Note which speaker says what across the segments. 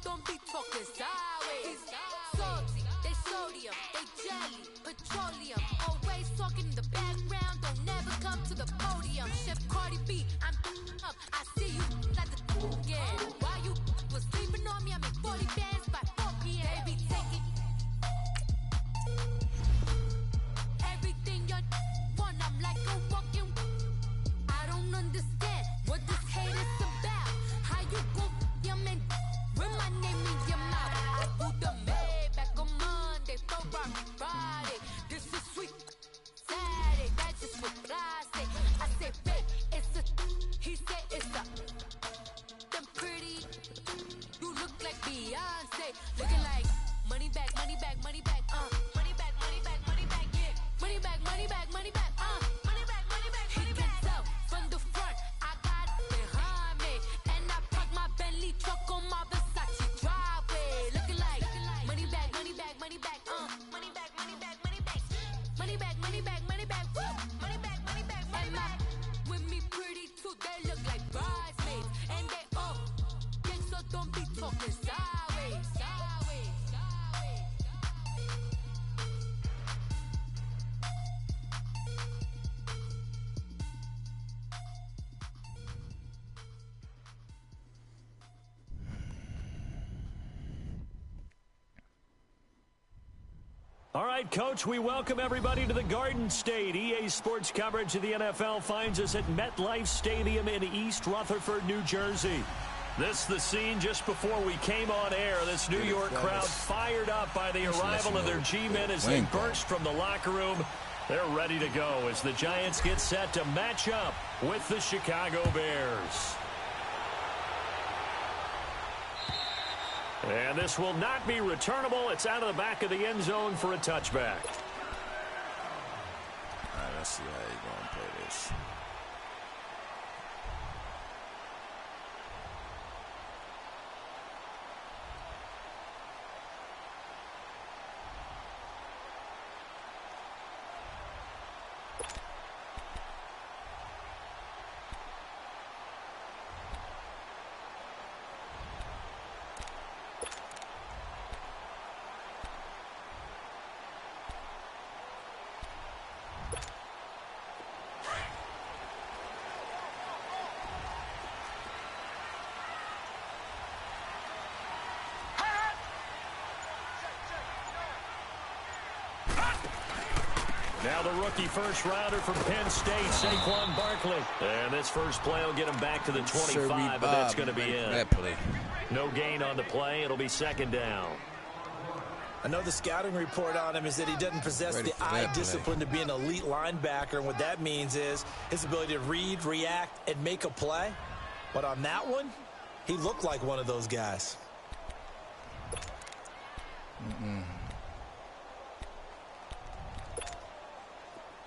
Speaker 1: don't be talking sideways. Salty, they sodium, they jelly, petroleum. Always talking in the background, don't never come to the podium. Chef Cardi B, I'm up. I see you at the again. While you was sleeping on me, I make 40 bands by 4 p.m. Baby, take it. Everything you want, I'm like a walking. I don't understand what this hate is about. How you go your man with my name in your mouth? I do the Maybach on Monday, Friday. This is sweet Saturday. That's just what I say. I say, babe, it's a. He said it's a. Them pretty. You look like Beyonce, looking like money back, money back, money back, money back, money back, money back, yeah, money back, money back, money back, money back, money back. He can tell from the front, I got it behind me, and I park my Bentley truck on my Versace driveway, looking like money back, money back, money back, money back, money back, money back, money back, money back, money back, money back, money back, money back. With me pretty too, they look like bridesmaids, and they all gang, so don't be talking sideways, sideways, sideways.
Speaker 2: All right, Coach, we welcome everybody to the Garden State. EA Sports coverage of the NFL finds us at MetLife Stadium in East Rutherford, New Jersey. This the scene just before we came on air. This New York crowd fired up by the arrival of their G-men as they burst from the locker room. They're ready to go as the Giants get set to match up with the Chicago Bears. And this will not be returnable. It's out of the back of the end zone for a touchback.
Speaker 3: All right, let's see how you're going to play this.
Speaker 2: Now the rookie first-rounder from Penn State, Saquon Barkley. And this first play will get him back to the 25, but that's going to be in. No gain on the play. It'll be second down.
Speaker 4: I know the scouting report on him is that he doesn't possess the eye discipline to be an elite linebacker, and what that means is his ability to read, react, and make a play. But on that one, he looked like one of those guys.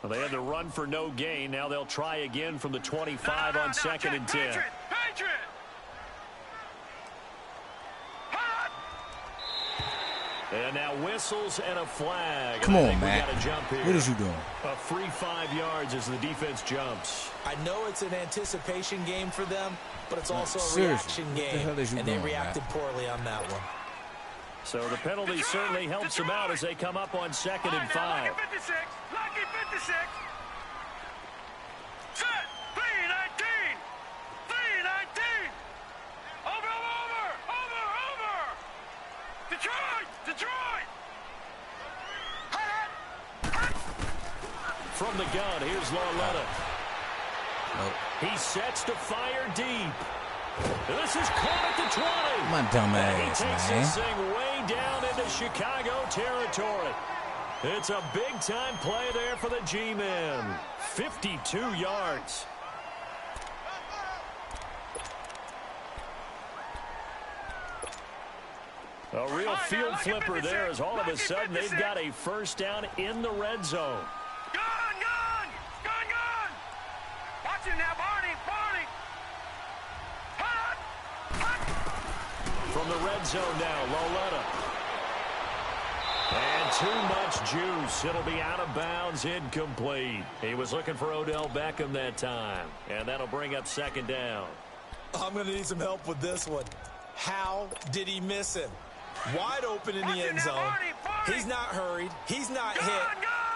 Speaker 2: Well, they had to run for no gain. Now they'll try again from the 25 on second and 10.
Speaker 5: Patriot!
Speaker 2: And now whistles and a flag.
Speaker 3: Come on,
Speaker 2: Matt.
Speaker 3: What is you doing?
Speaker 2: A free 5 yards as the defense jumps.
Speaker 4: I know it's an anticipation game for them, but it's also a reaction game, and they reacted poorly on that one.
Speaker 2: So the penalty certainly helps them out as they come up on second and 5.
Speaker 5: Lucky 56. Lucky 56. Set. 3-19. 3-19. Over. Detroit.
Speaker 2: From the gun, here's Lauletta. He sets to fire deep. This is caught at the 20.
Speaker 3: My dumb ass,
Speaker 2: he takes this thing way down into Chicago territory. It's a big-time play there for the G-men. 52 yards. A real field flipper there as all of a sudden they've got a first down in the red zone.
Speaker 5: Gun! Watch it now, Barney!
Speaker 2: From the red zone now, Lauletta. And too much juice. It'll be out of bounds, incomplete. He was looking for Odell Beckham that time. And that'll bring up second down.
Speaker 4: I'm going to need some help with this one. How did he miss him? Wide open in the end zone. He's not hurried. He's not hit.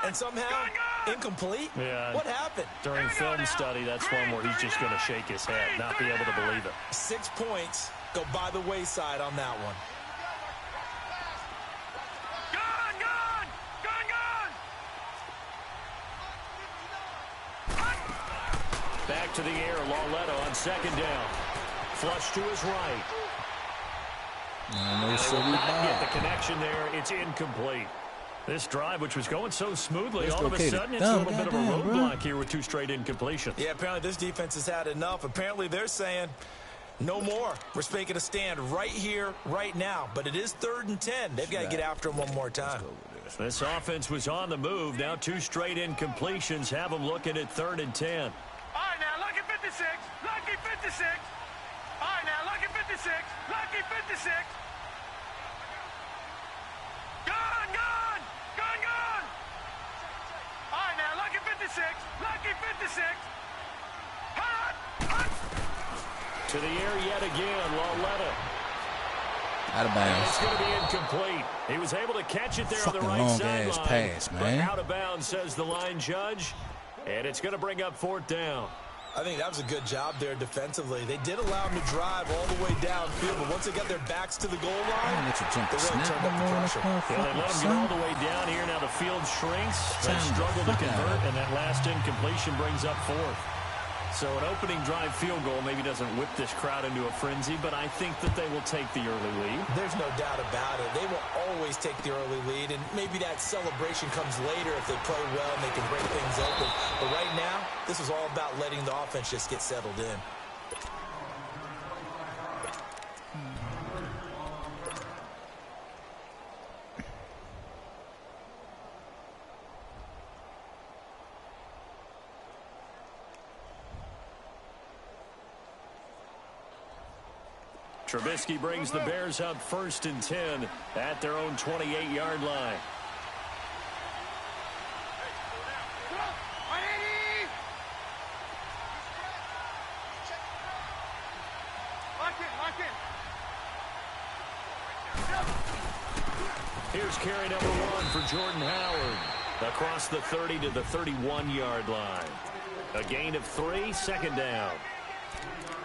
Speaker 4: And somehow, incomplete?
Speaker 2: Yeah.
Speaker 4: What happened?
Speaker 2: During film study, that's one where he's just going to shake his head, not be able to believe it.
Speaker 4: 6 points go by the wayside on that one.
Speaker 2: Back to the air, Lauletta on second down. Flush to his right.
Speaker 3: No,
Speaker 2: They will not get the connection there. It's incomplete. This drive, which was going so smoothly, all of a sudden it's a little bit of a roadblock here with 2 straight incompletions.
Speaker 4: Yeah, apparently this defense has had enough. Apparently they're saying, no more. We're making a stand right here, right now. But it is 3rd and 10. They've got to get after him one more time.
Speaker 2: This offense was on the move. Now 2 straight incompletions have them looking at 3rd and 10.
Speaker 5: All right, now, lucky 56. Lucky 56. All right, now, lucky 56. Lucky 56. Gone, gone. Gone, gone. All right, now, lucky 56. Lucky 56. Hot, hot.
Speaker 2: To the air yet again, Lauletta.
Speaker 3: Out of
Speaker 2: And
Speaker 3: bounds.
Speaker 2: it's going to be incomplete. He was able to catch it there on the right
Speaker 3: long-ass
Speaker 2: sideline.
Speaker 3: pass, man.
Speaker 2: But out of bounds, says the line judge. And it's going to bring up 4th down.
Speaker 4: I think that was a good job there defensively. They did allow him to drive all the way downfield, but once they got their backs to the goal line,
Speaker 3: Let you jump
Speaker 4: they
Speaker 3: the
Speaker 4: really
Speaker 3: snap
Speaker 4: turned up the pressure.
Speaker 2: Yeah, they let him get all the way down here. Now the field shrinks. They struggle to convert, and that last incompletion brings up 4th. So an opening drive field goal maybe doesn't whip this crowd into a frenzy, but I think that they will take the early lead.
Speaker 4: There's no doubt about it. They will always take the early lead, and maybe that celebration comes later if they play well and they can break things open. But right now, this is all about letting the offense just get settled in.
Speaker 2: Trubisky brings the Bears up 1st and 10 at their own 28-yard line. Here's carry number 1 for Jordan Howard across the 30 to the 31-yard line. A gain of 3, 2nd down.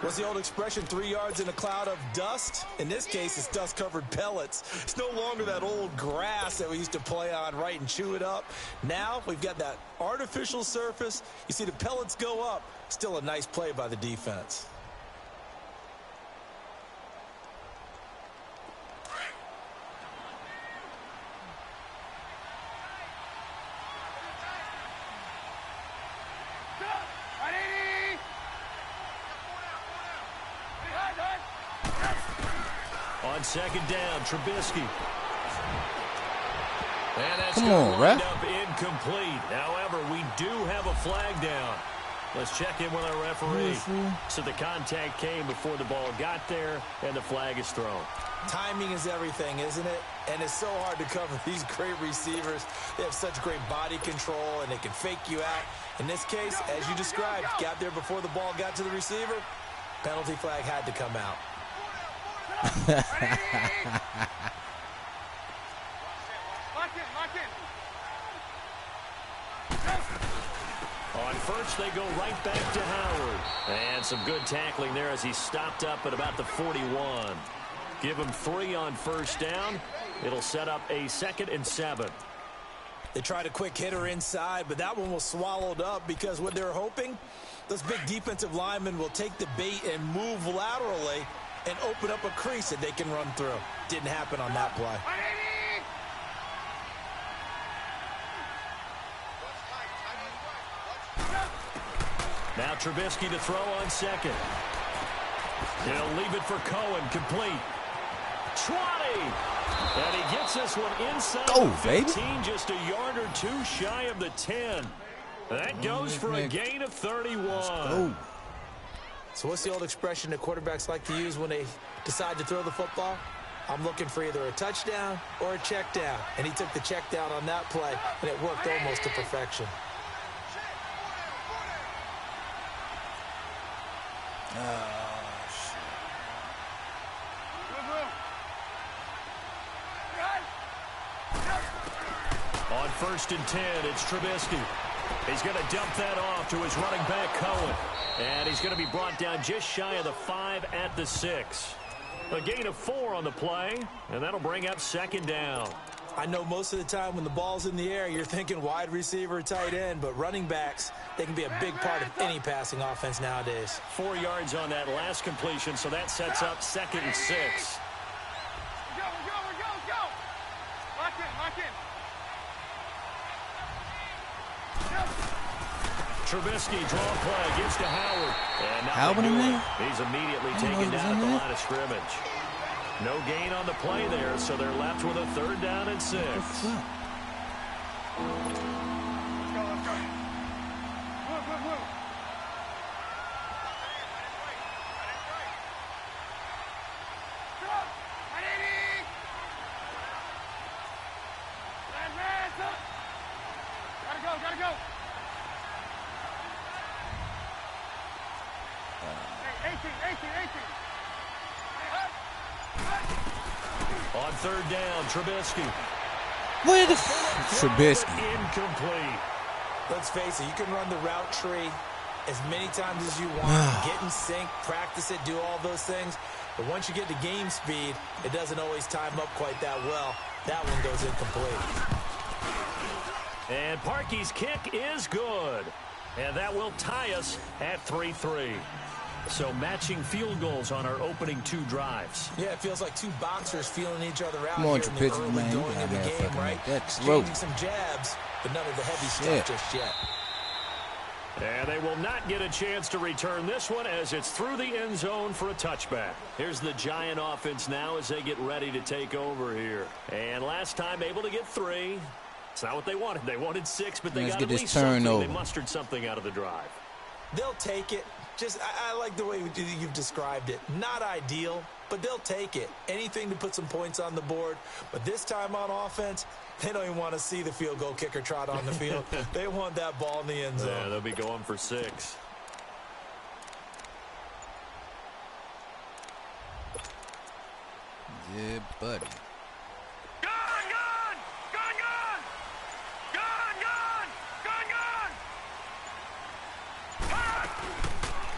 Speaker 4: What's the old expression, 3 yards in a cloud of dust? In this case, it's dust-covered pellets. It's no longer that old grass that we used to play on, right, and chew it up. Now we've got that artificial surface. You see the pellets go up. Still a nice play by the defense.
Speaker 2: On 2nd down, Trubisky. And that's
Speaker 3: Come on, ref.
Speaker 2: up incomplete. However, we do have a flag down. Let's check in with our referee. So the contact came before the ball got there, and the flag is thrown.
Speaker 4: Timing is everything, isn't it? And it's so hard to cover these great receivers. They have such great body control, and they can fake you out. In this case, as you described, got there before the ball got to the receiver. Penalty flag had to come out.
Speaker 2: On first, they go right back to Howard. And some good tackling there as he stopped up at about the 41. Give him 3 on 1st down. It'll set up a 2nd and 7.
Speaker 4: They tried a quick hitter inside, but that one was swallowed up because what they're hoping, those big defensive linemen will take the bait and move laterally and open up a crease that they can run through. Didn't happen on that play.
Speaker 2: Now Trubisky to throw on 2nd. He'll leave it for Cohen, complete. 20! And he gets this one inside the 15, just a yard or 2 shy of the 10. That goes for a gain of 31.
Speaker 4: So what's the old expression that quarterbacks like to use when they decide to throw the football? I'm looking for either a touchdown or a check down. And he took the check down on that play, and it worked almost to perfection.
Speaker 2: On 1st and 10, it's Trubisky. He's going to dump that off to his running back, Cohen. And he's going to be brought down just shy of the 5 at the 6. A gain of 4 on the play, and that'll bring up 2nd down.
Speaker 4: I know most of the time when the ball's in the air, you're thinking wide receiver, tight end, but running backs, they can be a big part of any passing offense nowadays.
Speaker 2: 4 yards on that last completion, so that sets up 2nd and 6.
Speaker 5: Go. Lock in.
Speaker 2: Trubisky, draw play, gives to Howard. And
Speaker 3: Howard in there?
Speaker 2: He's immediately taken down at the line of scrimmage. No gain on the play there, so they're left with a 3rd down and 6.
Speaker 3: What's up?
Speaker 5: Let's go. Move. Gotta go. Hey, 18.
Speaker 2: On 3rd down, Trubisky.
Speaker 3: Where the Trubisky?
Speaker 2: Incomplete.
Speaker 4: Let's face it, you can run the route tree as many times as you want. Get in sync, practice it, do all those things. But once you get to game speed, it doesn't always time up quite that well. That one goes incomplete.
Speaker 2: And Parkey's kick is good. And that will tie us at 3-3. So matching field goals on our opening 2 drives.
Speaker 4: Yeah, it feels like 2 boxers feeling each other out
Speaker 3: Come on,
Speaker 4: here in the
Speaker 3: Trubisky,
Speaker 4: early
Speaker 3: man.
Speaker 4: going of the game, right? Exchanging some jabs, but none of the heavy stuff just yet.
Speaker 2: And they will not get a chance to return this one as it's through the end zone for a touchback. Here's the Giant offense now as they get ready to take over here. And last time able to get 3. It's not what they wanted. They wanted 6, but they got at least something. They mustered something out of the drive.
Speaker 4: They'll take it. I like the way you've described it. Not ideal, but they'll take it. Anything to put some points on the board. But this time on offense, they don't even want to see the field goal kicker trot on the field. They want that ball in the end zone.
Speaker 2: Yeah, they'll be going for 6.
Speaker 3: Yeah, buddy.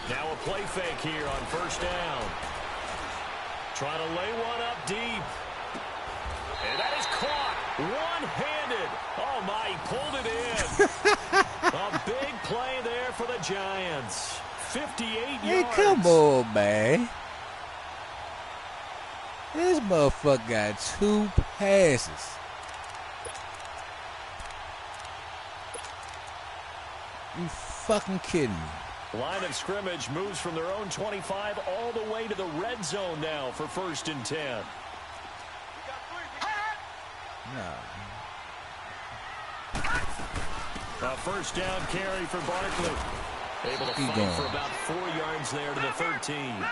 Speaker 2: Now a play fake here on 1st down. Trying to lay one up deep. And that is caught one-handed. Oh, my, he pulled it in. A big play there for the Giants. 58 yards.
Speaker 3: Hey, come on, man. This motherfucker got 2 passes. You fucking kidding me?
Speaker 2: Line of scrimmage moves from their own 25 all the way to the red zone now for 1st and 10. A 1st down carry for Barkley. Able to fight for about 4 yards there to the 13.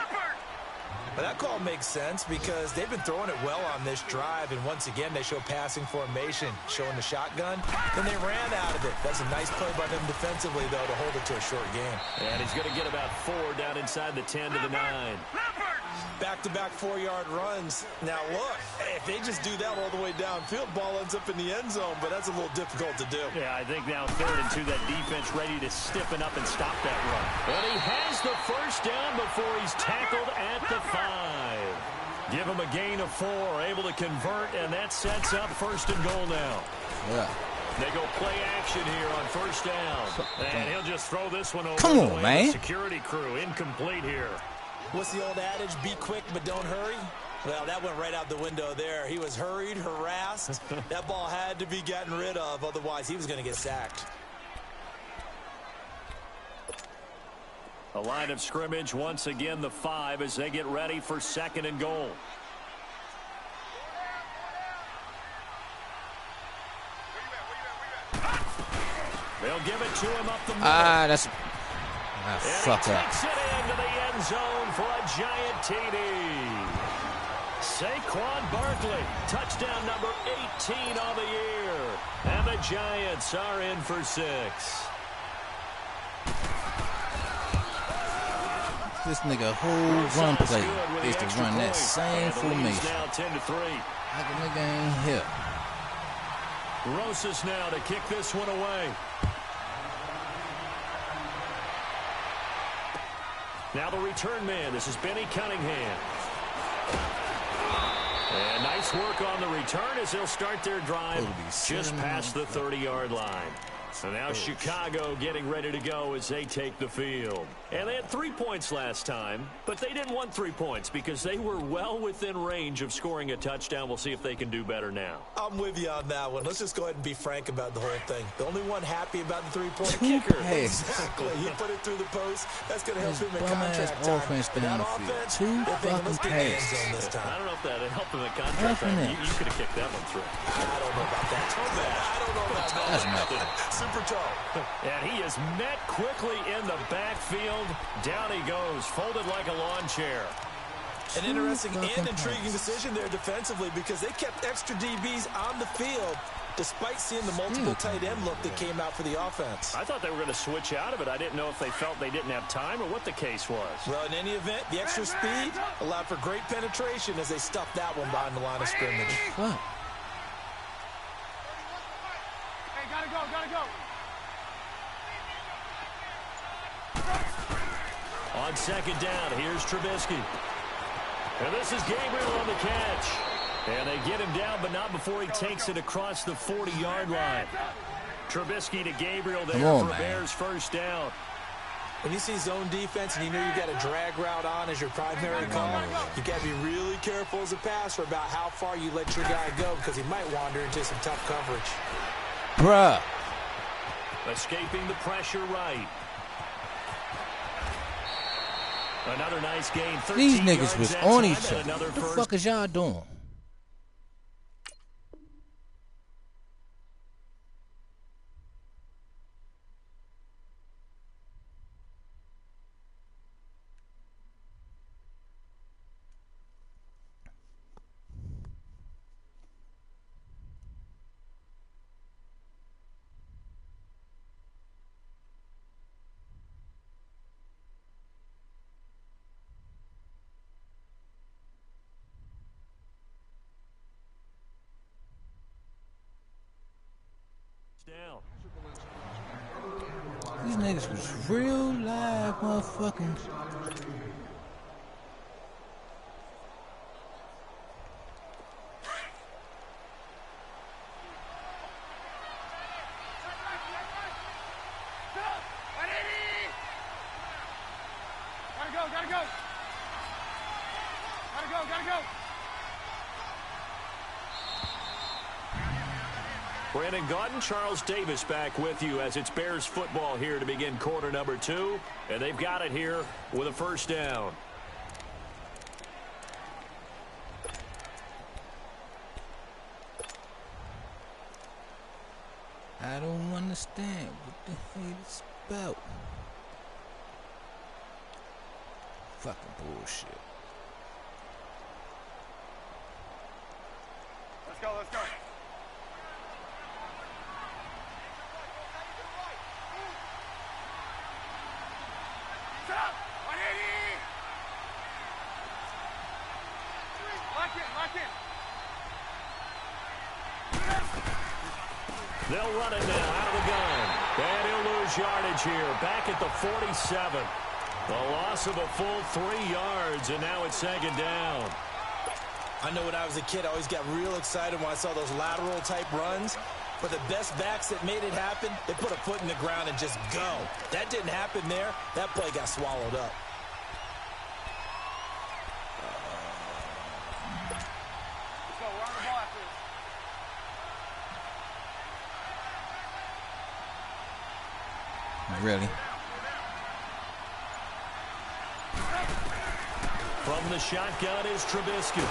Speaker 4: But that call makes sense because they've been throwing it well on this drive, and once again they show passing formation, showing the shotgun. Then they ran out of it. That's a nice play by them defensively, though, to hold it to a short game.
Speaker 2: And he's going to get about 4 down inside the 10 to the 9.
Speaker 4: Back-to-back 4-yard runs. Now, look, if they just do that all the way downfield, ball ends up in the end zone, but that's a little difficult to do.
Speaker 2: Yeah, I think now 3rd and 2, that defense ready to stiffen up and stop that run. And he has the 1st down before he's tackled at the 5. Give him a gain of 4, able to convert, and that sets up 1st and goal now.
Speaker 3: Yeah.
Speaker 2: They go play action here on 1st down. And he'll just throw this one over.
Speaker 3: Come on, man.
Speaker 2: Security crew incomplete here.
Speaker 4: What's the old adage? Be quick, but don't hurry. Well, that went right out the window there. He was hurried, harassed. That ball had to be gotten rid of. Otherwise, he was going to get sacked.
Speaker 2: A line of scrimmage once again, the 5, as they get ready for 2nd and goal. They'll give it to him up the middle.
Speaker 3: Fuck up.
Speaker 2: Takes it into the end zone for a Giant TD. Saquon Barkley, touchdown number 18 on the year. And the Giants are in for 6.
Speaker 3: This nigga whole run play is to run that same formation.
Speaker 2: Now 10-3.
Speaker 3: Like a nigga ain't here.
Speaker 2: Rosas now to kick this one away. Now the return man. This is Benny Cunningham. And nice work on the return as they'll start their drive just past the 30-yard line. So now Chicago getting ready to go as they take the field. And they had 3 points last time, but they didn't want 3 points because they were well within range of scoring a touchdown. We'll see if they can do better now.
Speaker 4: I'm with you on that one. Let's just go ahead and be frank about the whole thing. The only one happy about the three-point kicker. Exactly. He put it through the post. That's going to help him in contract time.
Speaker 3: Offense down the field. Two fucking passes.
Speaker 2: I don't know if that helped him in contract time. You could have kicked that one through.
Speaker 4: I don't know about that. I don't know about that.
Speaker 3: That's nothing.
Speaker 4: Super tall.
Speaker 2: And he is met quickly in the backfield. Down he goes, folded like a lawn chair.
Speaker 4: An interesting and intriguing decision there defensively because they kept extra DBs on the field despite seeing the multiple tight end look that came out for the offense.
Speaker 2: I thought they were going to switch out of it. I didn't know if they felt they didn't have time or what the case was.
Speaker 4: Well, in any event, the extra speed allowed for great penetration as they stuffed that one behind the line of scrimmage.
Speaker 3: What?
Speaker 5: Hey, gotta go.
Speaker 2: On second down, here's Trubisky. And this is Gabriel on the catch. And they get him down, but not before he takes it across the 40-yard line. Trubisky to Gabriel there for Bears first down.
Speaker 4: When you see zone defense and you know you've got a drag route on as your primary call, you got to be really careful as a passer about how far you let your guy go because he might wander into some tough coverage.
Speaker 3: Bruh.
Speaker 2: Escaping the pressure right. Another nice gain.
Speaker 3: These niggas was on each other. What the fuck is y'all doing?
Speaker 2: Down.
Speaker 3: These niggas was real live motherfuckers.
Speaker 5: Gotta go.
Speaker 2: Brandon Gaudin, Charles Davis back with you as it's Bears football here to begin quarter number 2. And they've got it here with a first down.
Speaker 3: I don't understand what the hell it's about. Fucking bullshit.
Speaker 5: Let's go. Lock in.
Speaker 2: They'll run it now out of the gun. And he'll lose yardage here. Back at the 47. The loss of a full 3 yards, and now it's second down.
Speaker 4: I know when I was a kid, I always got real excited when I saw those lateral type runs. But the best backs that made it happen, they put a foot in the ground and just go. That didn't happen there. That play got swallowed up.
Speaker 5: Let's go. We're on the ball after this.
Speaker 3: Really?
Speaker 2: From the shotgun is Trubisky.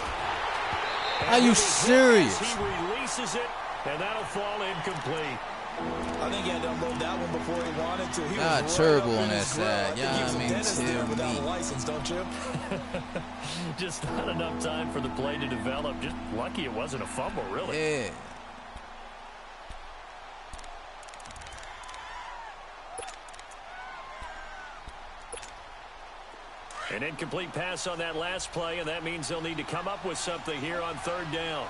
Speaker 3: Are you serious?
Speaker 2: He releases it, and that'll fall incomplete.
Speaker 4: I think he had to unload that one before he wanted to. He
Speaker 3: was turbo on that side. Yeah, I mean,
Speaker 4: without a license, don't you?
Speaker 2: Just not enough time for the play to develop. Just lucky it wasn't a fumble, really.
Speaker 3: Yeah.
Speaker 2: An incomplete pass on that last play, and that means they'll need to come up with something here on third down.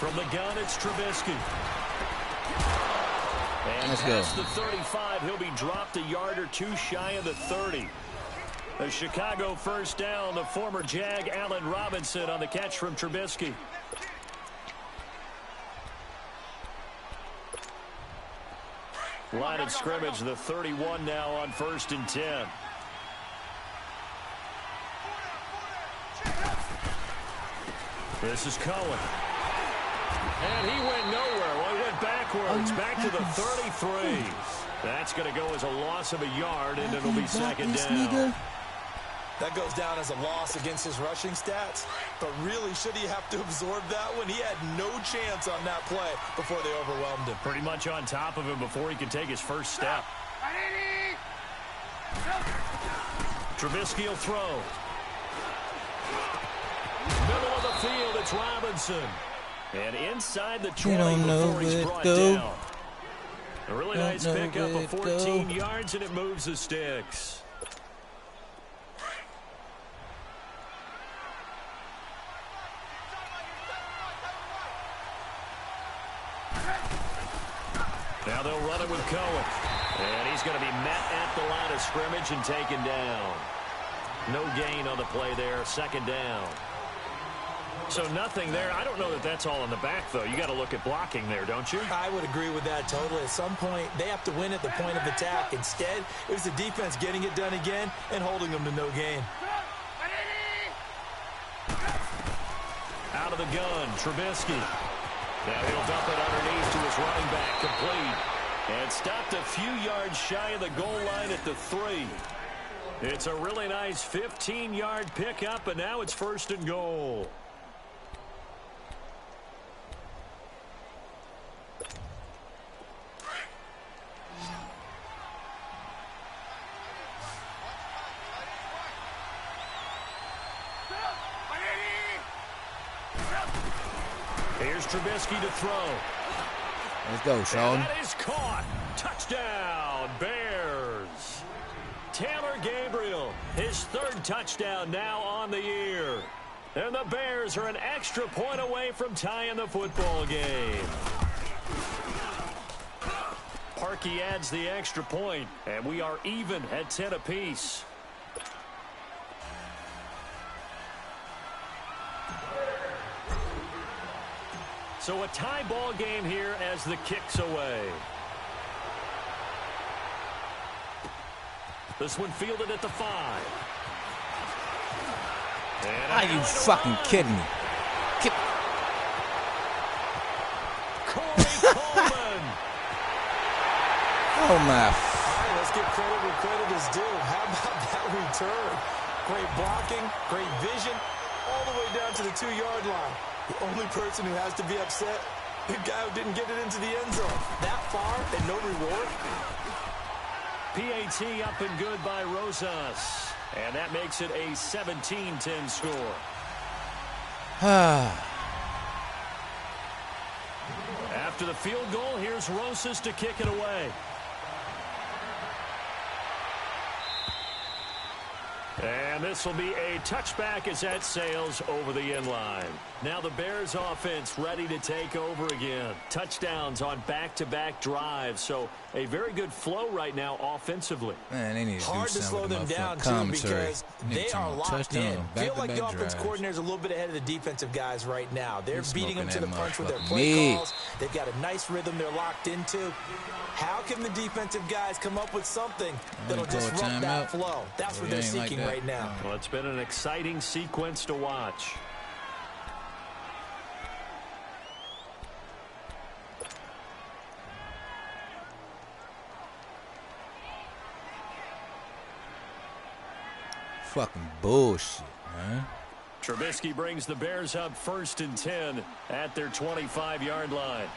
Speaker 2: From the gun, it's Trubisky. And
Speaker 3: Let's
Speaker 2: past
Speaker 3: go.
Speaker 2: the 35, he'll be dropped a yard or two shy of the 30. The Chicago first down, the former Jag Allen Robinson on the catch from Trubisky. Line of scrimmage, the 31 now on 1st and 10. This is Cohen. And he went nowhere. Well, he went backwards, back to the 33. That's going to go as a loss of a yard, and it'll be second down.
Speaker 4: That goes down as a loss against his rushing stats. But really, should he have to absorb that one? He had no chance on that play before they overwhelmed him.
Speaker 2: Pretty much on top of him before he could take his first step. Trubisky will throw. Middle of the field, it's Robinson. And inside the 20 before he's brought down. A really nice pickup of 14 yards, and it moves the sticks. Now they'll run it with Cohen. And he's going to be met at the line of scrimmage and taken down. No gain on the play there, second down. So nothing there. I don't know that that's all in the back, though. You got to look at blocking there, don't you?
Speaker 4: I would agree with that totally. At some point, they have to win at the point of attack. Instead, it was the defense getting it done again and holding them to no gain.
Speaker 2: Out of the gun, Trubisky. Now he'll dump it underneath to his running back, complete. And stopped a few yards shy of the goal line at the 3. It's a really nice 15-yard pickup, and now it's 1st and goal. Here's Trubisky to throw.
Speaker 3: Let's go, Sean.
Speaker 2: And that is caught. Touchdown, Bears. Taylor Gabriel, his 3rd touchdown now on the year. And the Bears are an extra point away from tying the football game. Parkey adds the extra point, and we are even at 10 apiece. So a tie ball game here as the kick's away. This one fielded at the 5.
Speaker 3: Are you fucking kidding me?
Speaker 2: Corey Coleman.
Speaker 3: Oh, my.
Speaker 4: All right, let's give credit where credit is due. How about that return? Great blocking, great vision, all the way down to the 2-yard line. The only person who has to be upset, the guy who didn't get it into the end zone. That far and no reward.
Speaker 2: PAT up and good by Rosas. And that makes it a 17-10 score. After the field goal, here's Rosas to kick it away. And this will be a touchback as that sails over the end line. Now the Bears offense ready to take over again. Touchdowns on back-to-back drives. So a very good flow right now offensively.
Speaker 3: Man, they need to
Speaker 4: hard
Speaker 3: do
Speaker 4: to slow
Speaker 3: something
Speaker 4: them
Speaker 3: with
Speaker 4: down, too,
Speaker 3: commentary.
Speaker 4: because they are locked in. Feel like the offense
Speaker 3: drives.
Speaker 4: coordinator is a little bit ahead of the defensive guys right now. They're
Speaker 3: He's
Speaker 4: beating them to the
Speaker 3: smoking
Speaker 4: punch with their
Speaker 3: that
Speaker 4: play
Speaker 3: motherfucking
Speaker 4: calls. They've got a nice rhythm they're locked into. How can the defensive guys come up with something that'll disrupt that flow? That's what they're seeking right now.
Speaker 2: Well, it's been an exciting sequence to watch.
Speaker 3: Fucking bullshit, man.
Speaker 2: Trubisky brings the Bears up 1st and 10 at their 25-yard line.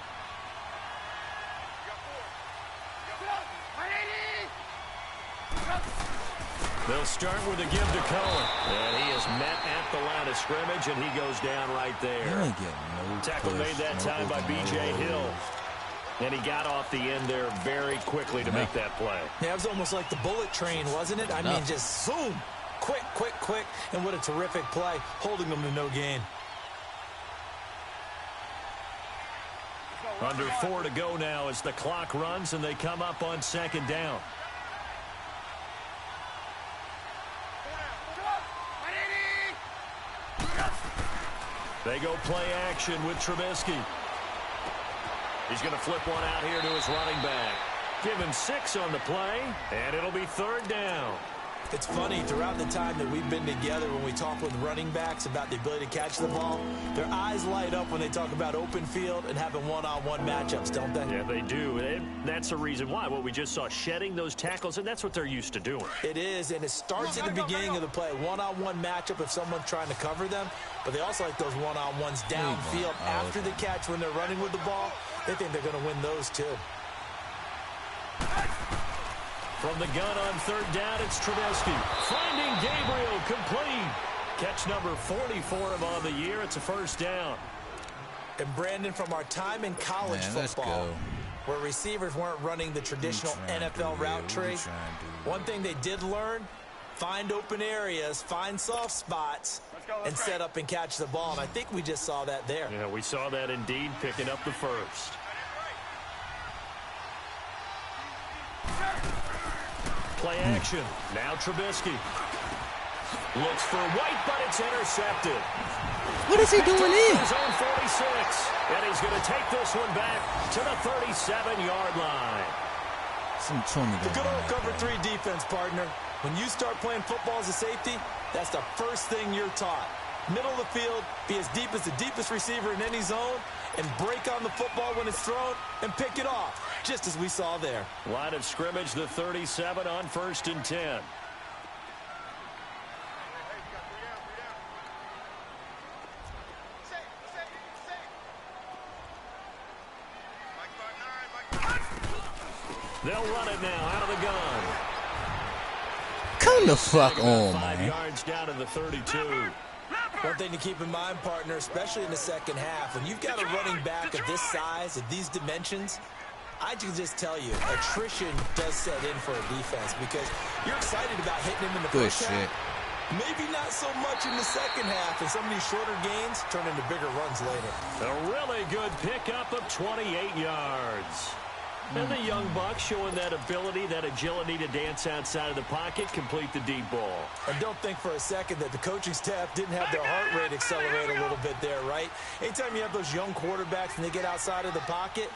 Speaker 2: They'll start with a give to Cohen. And he is met at the line of scrimmage, and he goes down right there.
Speaker 3: Ain't getting no
Speaker 2: Tackle
Speaker 3: push,
Speaker 2: made that time by B.J. Hill. And he got off the end there very quickly to make that play.
Speaker 4: Yeah, it was almost like the bullet train, wasn't it? I mean, just zoom. Quick, quick, quick. And what a terrific play, holding them to no gain.
Speaker 2: Under 4 to go now as the clock runs and they come up on second down. They go play action with Trubisky. He's going to flip one out here to his running back. Give him 6 on the play, and it'll be third down.
Speaker 4: It's funny, throughout the time that we've been together, when we talk with running backs about the ability to catch the ball, their eyes light up when they talk about open field and having one-on-one matchups, don't they?
Speaker 2: Yeah, they do. And that's the reason why. What we just saw, shedding those tackles, and that's what they're used to doing.
Speaker 4: It is, and it starts at the beginning of the play. One-on-one matchup if someone's trying to cover them, but they also like those one-on-ones downfield after the catch when they're running with the ball. They think they're going to win those too.
Speaker 2: From the gun on third down, it's Trubisky. Finding Gabriel, complete. Catch number 44 of on the year. It's a first down.
Speaker 4: And Brandon, from our time in college football, where receivers weren't running the traditional NFL route tree, one thing they did learn, find open areas, find soft spots, and set up and catch the ball. And I think we just saw that there.
Speaker 2: Yeah, we saw that indeed, picking up the first. Play action. Now Trubisky. Looks for White, but it's intercepted.
Speaker 3: What is he doing in?
Speaker 2: His own 46. And he's going to take this one back to the 37-yard line.
Speaker 4: The good old cover 3 defense, partner. When you start playing football as a safety, that's the first thing you're taught. Middle of the field, be as deep as the deepest receiver in any zone, and break on the football when it's thrown and pick it off, just as we saw there.
Speaker 2: Line of scrimmage, the 37 on 1st and 10. They'll run it now out of the gun.
Speaker 3: Come the fuck on,
Speaker 2: 5
Speaker 3: man.
Speaker 2: yards down to the 32.
Speaker 4: One thing to keep in mind, partner, especially in the second half, when you've got a running back of this size, of these dimensions, I can just tell you, attrition does set in for a defense because you're excited about hitting him in the first half. Maybe not so much in the second half, and some of these shorter gains turn into bigger runs later.
Speaker 2: A really good pickup of 28 yards. And the young buck showing that ability, that agility to dance outside of the pocket, complete the deep ball.
Speaker 4: And don't think for a second that the coaching staff didn't have their heart rate accelerate a little bit there, right? Anytime you have those young quarterbacks and they get outside of the pocket,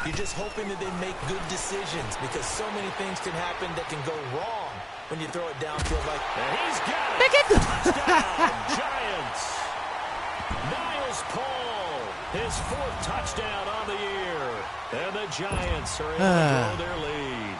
Speaker 4: you're just hoping that they make good decisions because so many things can happen that can go wrong when you throw it downfield like that.
Speaker 2: And he's got it. Touchdown, Giants. Niles Paul, his 4th touchdown on the year. And the Giants are able to grow their lead.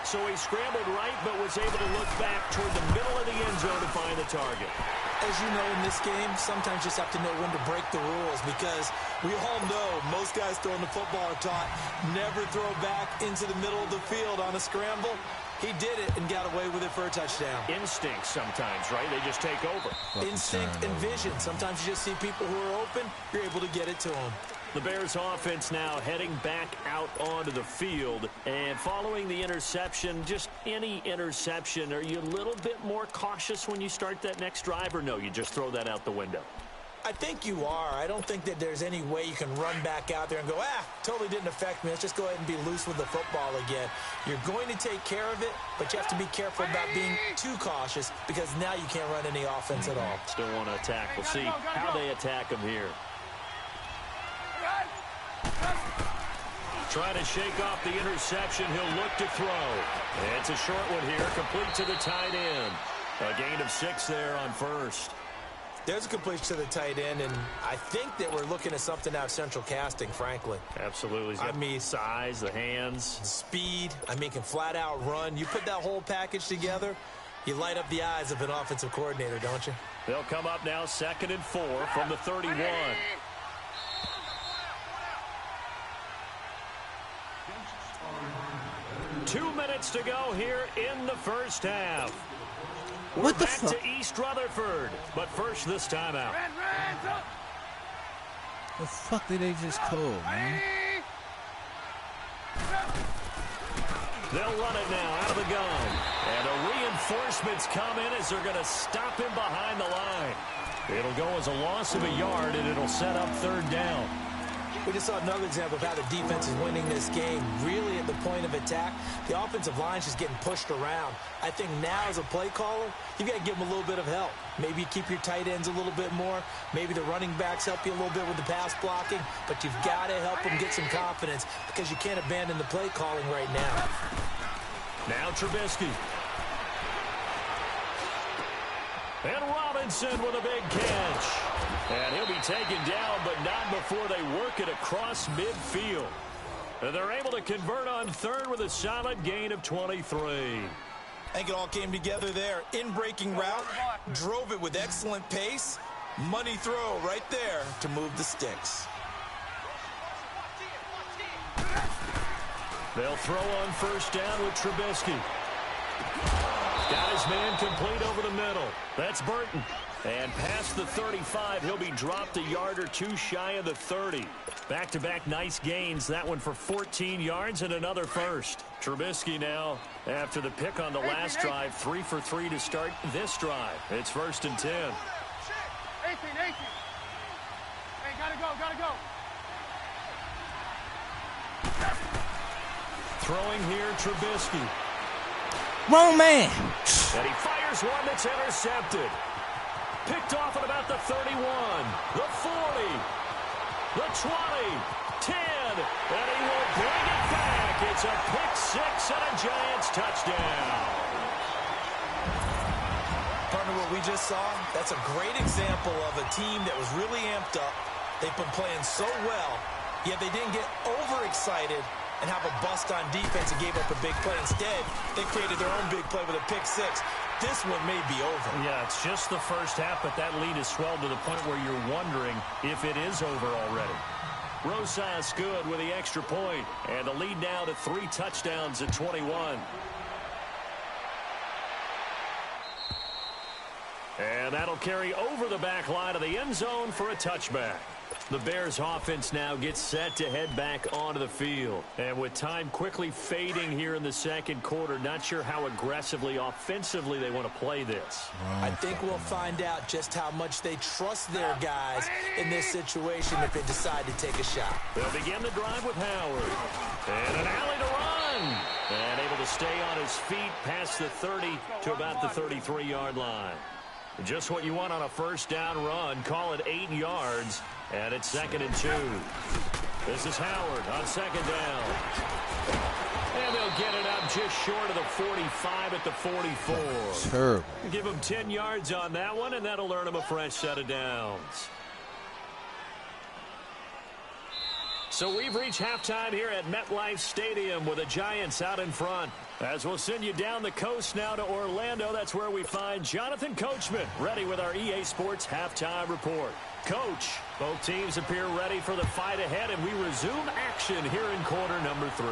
Speaker 2: So he scrambled right, but was able to look back toward the middle of the end zone to find the target.
Speaker 4: As you know, in this game, sometimes you just have to know when to break the rules because we all know most guys throwing the football are taught never throw back into the middle of the field on a scramble. He did it and got away with it for a touchdown.
Speaker 2: Instinct sometimes, right? They just take over.
Speaker 4: Instinct and vision. Sometimes you just see people who are open, you're able to get it to them.
Speaker 2: The Bears offense now heading back out onto the field. And following the interception, just any interception, are you a little bit more cautious when you start that next drive, or no, you just throw that out the window?
Speaker 4: I think you are. I don't think that there's any way you can run back out there and go, totally didn't affect me. Let's just go ahead and be loose with the football again. You're going to take care of it, but you have to be careful about being too cautious because now you can't run any offense at all.
Speaker 2: Still want to attack. We'll see how they attack him here. Trying to shake off the interception. He'll look to throw. It's a short one here, complete to the tight end. A gain of 6 there on first.
Speaker 4: There's a completion to the tight end, and I think that we're looking at something out of Central Casting, frankly.
Speaker 2: Absolutely. He's got the size, the hands.
Speaker 4: Speed. Can flat out run. You put that whole package together, you light up the eyes of an offensive coordinator, don't you?
Speaker 2: They'll come up now 2nd and 4 from the 31. Two minutes to go here in the first half. We're back to East Rutherford, but first this timeout.
Speaker 3: The fuck did they just call, man?
Speaker 2: They'll run it now out of the gun. And the reinforcements come in as they're going to stop him behind the line. It'll go as a loss of a yard, and it'll set up 3rd down.
Speaker 4: We just saw another example of how the defense is winning this game. Really at the point of attack, the offensive line's just getting pushed around. I think now as a play caller, you've got to give them a little bit of help. Maybe you keep your tight ends a little bit more. Maybe the running backs help you a little bit with the pass blocking. But you've got to help them get some confidence because you can't abandon the play calling right now.
Speaker 2: Now Trubisky. And Robinson with a big catch. And he'll be taken down, but not before they work it across midfield. And they're able to convert on third with a solid gain of 23.
Speaker 4: I think it all came together there. In-breaking route, drove it with excellent pace. Money throw right there to move the sticks.
Speaker 2: They'll throw on first down with Trubisky. Got his man complete over the middle. That's Burton. And past the 35, he'll be dropped a yard or two shy of the 30. Back-to-back nice gains. That one for 14 yards and another first. Trubisky now, after the pick on the last drive, 3 for 3 to start this drive. It's 1st and 10.
Speaker 5: 18. Hey, gotta go.
Speaker 2: Throwing here, Trubisky.
Speaker 3: Wrong man.
Speaker 2: And he fires one that's intercepted. Picked off at about the 31, the 40, the 20, 10, and he will bring it back. It's a pick six and a Giants touchdown.
Speaker 4: Partner, what we just saw, that's a great example of a team that was really amped up. They've been playing so well, yet they didn't get overexcited and have a bust on defense and gave up a big play. Instead, they created their own big play with a pick six. This one may be over.
Speaker 2: Yeah, it's just the first half, but that lead has swelled to the point where you're wondering if it is over already. Rosas good with the extra point, and the lead now to 3 touchdowns at 21. And that'll carry over the back line of the end zone for a touchback. The Bears offense now gets set to head back onto the field. And with time quickly fading here in the second quarter, not sure how aggressively, offensively they want to play this.
Speaker 4: I think we'll find out just how much they trust their guys in this situation if they decide to take a shot.
Speaker 2: They'll begin the drive with Howard. And an alley to run. And able to stay on his feet past the 30 to about the 33-yard line. Just what you want on a first down run. Call it 8 yards. And it's 2nd and 2. This is Howard on second down. And they'll get it up just short of the 45 at the 44.
Speaker 3: Terrible.
Speaker 2: Give him 10 yards on that one, and that'll earn him a fresh set of downs. So we've reached halftime here at MetLife Stadium with the Giants out in front. As we'll send you down the coast now to Orlando, that's where we find Jonathan Coachman ready with our EA Sports halftime report. Coach, both teams appear ready for the fight ahead, and we resume action here in quarter number 3.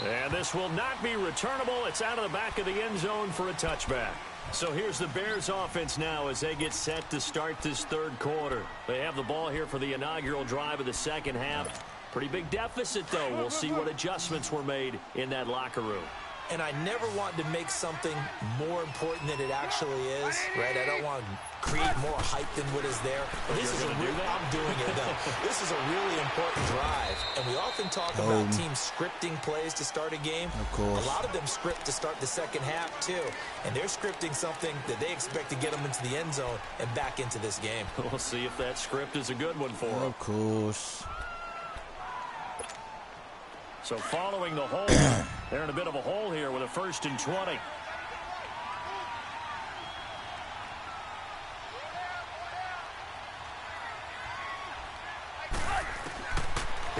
Speaker 2: And this will not be returnable. It's out of the back of the end zone for a touchback. So here's the Bears offense now as they get set to start this third quarter. They have the ball here for the inaugural drive of the second half. Pretty big deficit, though. We'll see what adjustments were made in that locker room.
Speaker 4: And I never want to make something more important than it actually is, right? I don't want to create more hype than what is there. But this is a real, I'm doing it, though. This is a really important drive. And we often talk about teams scripting plays to start a game.
Speaker 3: Of course.
Speaker 4: A lot of them script to start the second half, too. And they're scripting something that they expect to get them into the end zone and back into this game.
Speaker 2: We'll see if that script is a good one for them.
Speaker 3: Of course.
Speaker 2: So following the hole, they're in a bit of a hole here with a 1st and 20.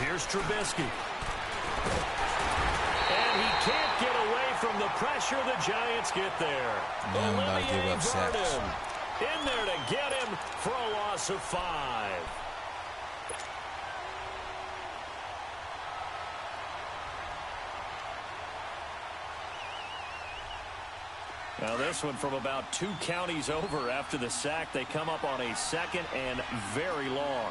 Speaker 2: Here's Trubisky. And he can't get away from the pressure. The Giants get there. Olivier Vernon in there to get him for a loss of 5. Now this one from about 2 counties over after the sack. They come up on a 2nd and very long.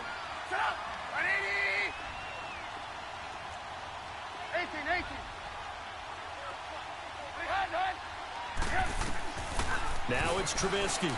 Speaker 5: 18.
Speaker 2: Now it's Trubisky.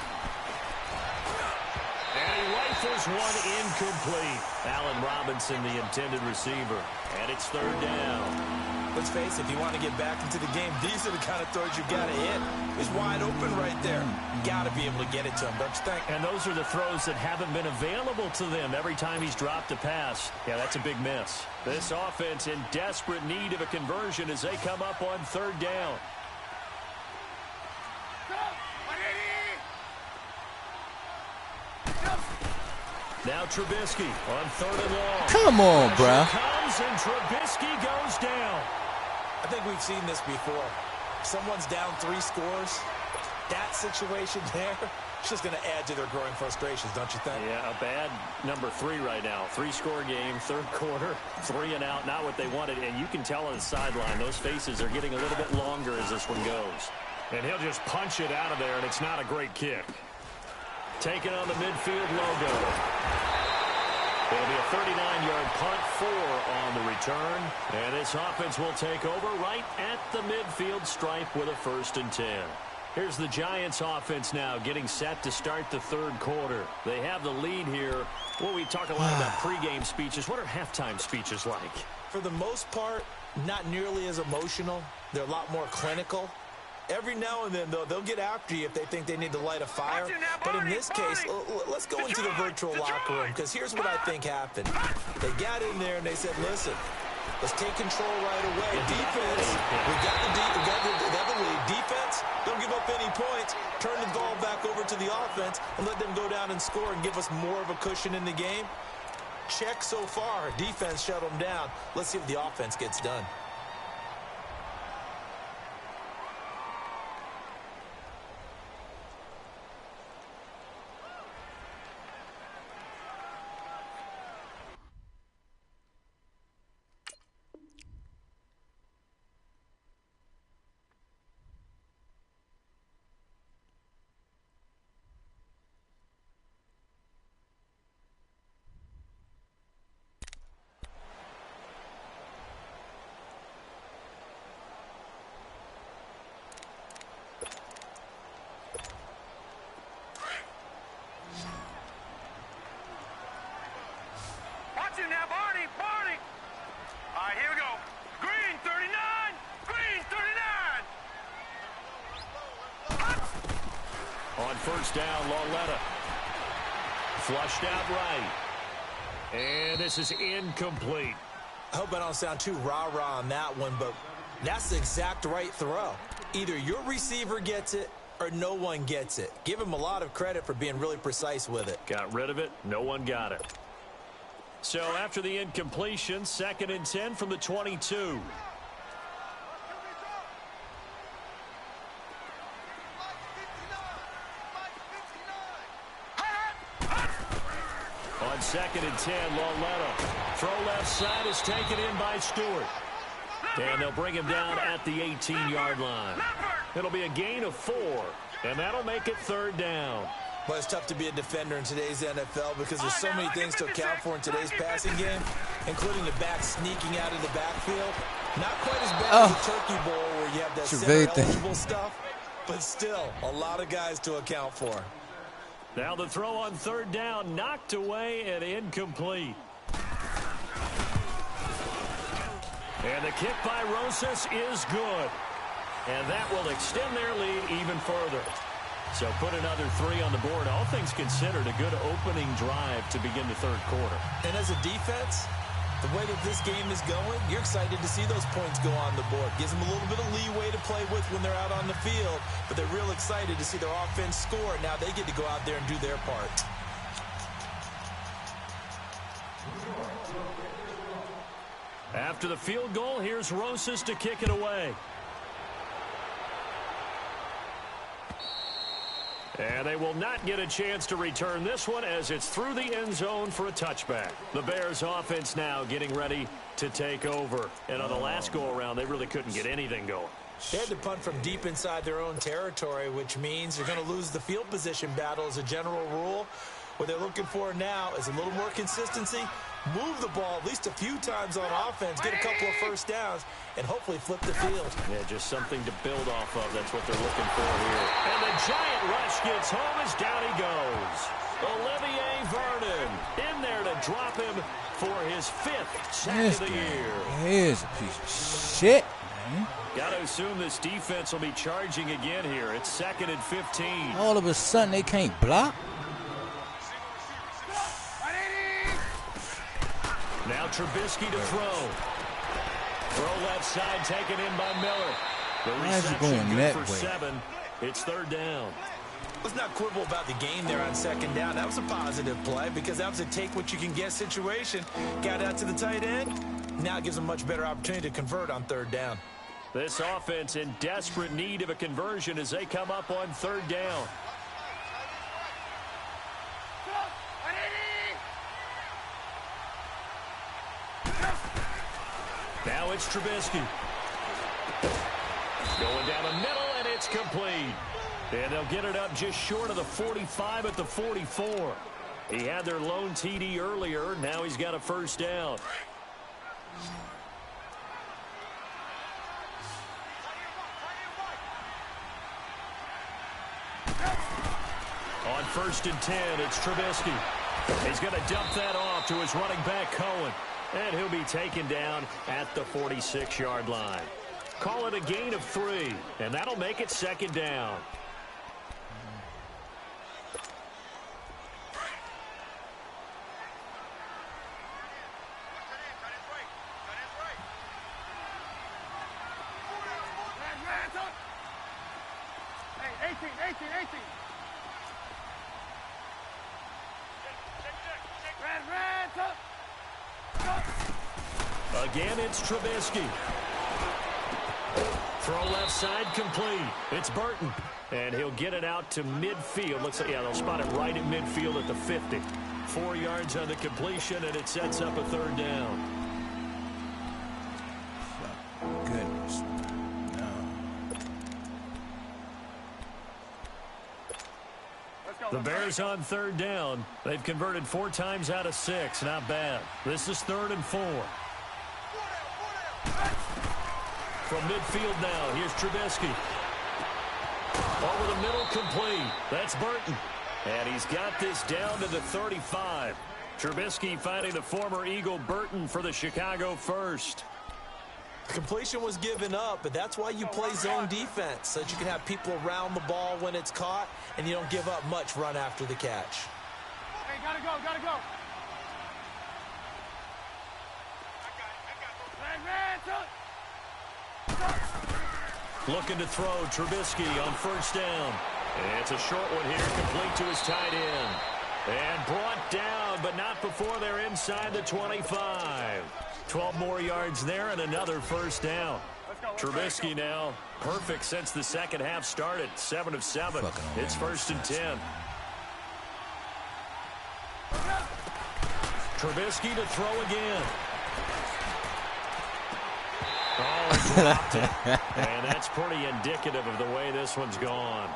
Speaker 2: And he rifles rifles one incomplete. Allen Robinson, the intended receiver. And it's third down.
Speaker 4: Let's face it, if you want to get back into the game, these are the kind of throws you got to hit. He's wide open right there. You got to be able to get it to him, don't you think?
Speaker 2: And those are the throws that haven't been available to them every time he's dropped a pass. Yeah, that's a big miss. This offense in desperate need of a conversion as they come up on third down. Now Trubisky on third and long.
Speaker 3: Come on, bro.
Speaker 2: Comes and Trubisky goes down.
Speaker 4: I think we've seen this before. Someone's down 3 scores. That situation there, it's just going to add to their growing frustrations, don't you think?
Speaker 2: Yeah, a bad number 3 right now. 3-score game, third quarter, 3 and out, not what they wanted. And you can tell on the sideline, those faces are getting a little bit longer as this one goes. And he'll just punch it out of there, and it's not a great kick. Taking on the midfield logo. It'll be a 39-yard punt, 4 on the return. And this offense will take over right at the midfield stripe with a 1st and 10. Here's the Giants offense now getting set to start the third quarter. They have the lead here. Well, we talk a lot about pregame speeches. What are halftime speeches like?
Speaker 4: For the most part, not nearly as emotional. They're a lot more clinical. Every now and then, though, they'll get after you if they think they need to light a fire. But in this case, let's go into the virtual locker room, because here's what I think happened. They got in there and they said, listen, let's take control right away. Defense, we got the lead. Defense, don't give up any points. Turn the ball back over to the offense and let them go down and score and give us more of a cushion in the game. Check so far. Defense shut them down. Let's see if the offense gets done.
Speaker 5: Now, Barney. All right, here we go. Green, 39. Green, 39.
Speaker 2: On first down, Lauletta. Flushed out right. And this is incomplete.
Speaker 4: I hope I don't sound too rah-rah on that one, but that's the exact right throw. Either your receiver gets it or no one gets it. Give him a lot of credit for being really precise with it.
Speaker 2: Got rid of it. No one got it. So after the incompletion, 2nd and 10 from the 22. On 2nd and 10, Lauletta. Throw left side is taken in by Stewart. And they'll bring him down at the 18-yard line. It'll be a gain of 4, and that'll make it third down.
Speaker 4: Well, it's tough to be a defender in today's NFL because there's so many things to account for in today's passing game, including the back sneaking out of the backfield. Not quite as bad as the Turkey Bowl where you have that center-eligible stuff, but still a lot of guys to account for.
Speaker 2: Now the throw on third down, knocked away and incomplete. And the kick by Rosas is good. And that will extend their lead even further. So put another 3 on the board. All things considered, a good opening drive to begin the third quarter.
Speaker 4: And as a defense, the way that this game is going, you're excited to see those points go on the board. Gives them a little bit of leeway to play with when they're out on the field, but they're real excited to see their offense score. Now they get to go out there and do their part.
Speaker 2: After the field goal, here's Rosas to kick it away. And they will not get a chance to return this one as it's through the end zone for a touchback. The Bears offense now getting ready to take over. And on the last go-around, they really couldn't get anything going.
Speaker 4: They had to punt from deep inside their own territory, which means they're going to lose the field position battle as a general rule. What they're looking for now is a little more consistency move the ball at least a few times on offense, get a couple of first downs, and hopefully flip the field.
Speaker 2: Yeah, just something to build off of. That's what they're looking for here. And the giant rush gets home as down he goes. Olivier Vernon in there to drop him for his 5th sack of the year.
Speaker 3: Here's a piece of shit, man.
Speaker 2: Got to assume this defense will be charging again here. It's 2nd and 15.
Speaker 3: All of a sudden, they can't block.
Speaker 2: Now Trubisky to throw. Throw left side taken in by Miller. The reception good for 7. It's 3rd down.
Speaker 4: Let's not quibble about the game there on 2nd down. That was a positive play because that was a take-what-you-can-get situation. Got out to the tight end. Now it gives them much better opportunity to convert on 3rd down.
Speaker 2: This offense in desperate need of a conversion as they come up on 3rd down. Now it's Trubisky. Going down the middle, and it's complete. And they'll get it up just short of the 45 at the 44. He had their lone TD earlier. Now he's got a 1st down. On 1st and 10, it's Trubisky. He's going to dump that off to his running back, Cohen. And he'll be taken down at the 46-yard line. Call it a gain of 3, and that'll make it 2nd down.
Speaker 5: Hey, 18.
Speaker 2: Again, it's Trubisky. Throw left side complete. It's Burton. And he'll get it out to midfield. Looks like, yeah, they'll spot it right at midfield at the 50. 4 yards on the completion, and it sets up a 3rd down.
Speaker 3: Goodness. No.
Speaker 2: The Bears on 3rd down. They've converted 4 times out of 6. Not bad. This is 3rd and 4. From midfield now, here's Trubisky. Over the middle, complete. That's Burton. And he's got this down to the 35. Trubisky finding the former Eagle Burton for the Chicago first.
Speaker 4: Completion was given up, but that's why you play zone defense, so that you can have people around the ball when it's caught, and you don't give up much run after the catch.
Speaker 5: Hey, gotta go.
Speaker 2: Looking to throw, Trubisky on 1st down. And it's a short one here, complete to his tight end. And brought down, but not before they're inside the 25. 12 more yards there and another 1st down. Trubisky now perfect since the 2nd half started. 7 of 7. It's 1st and 10. Trubisky to throw again. Oh, he dropped it. And that's pretty indicative of the way this one's gone.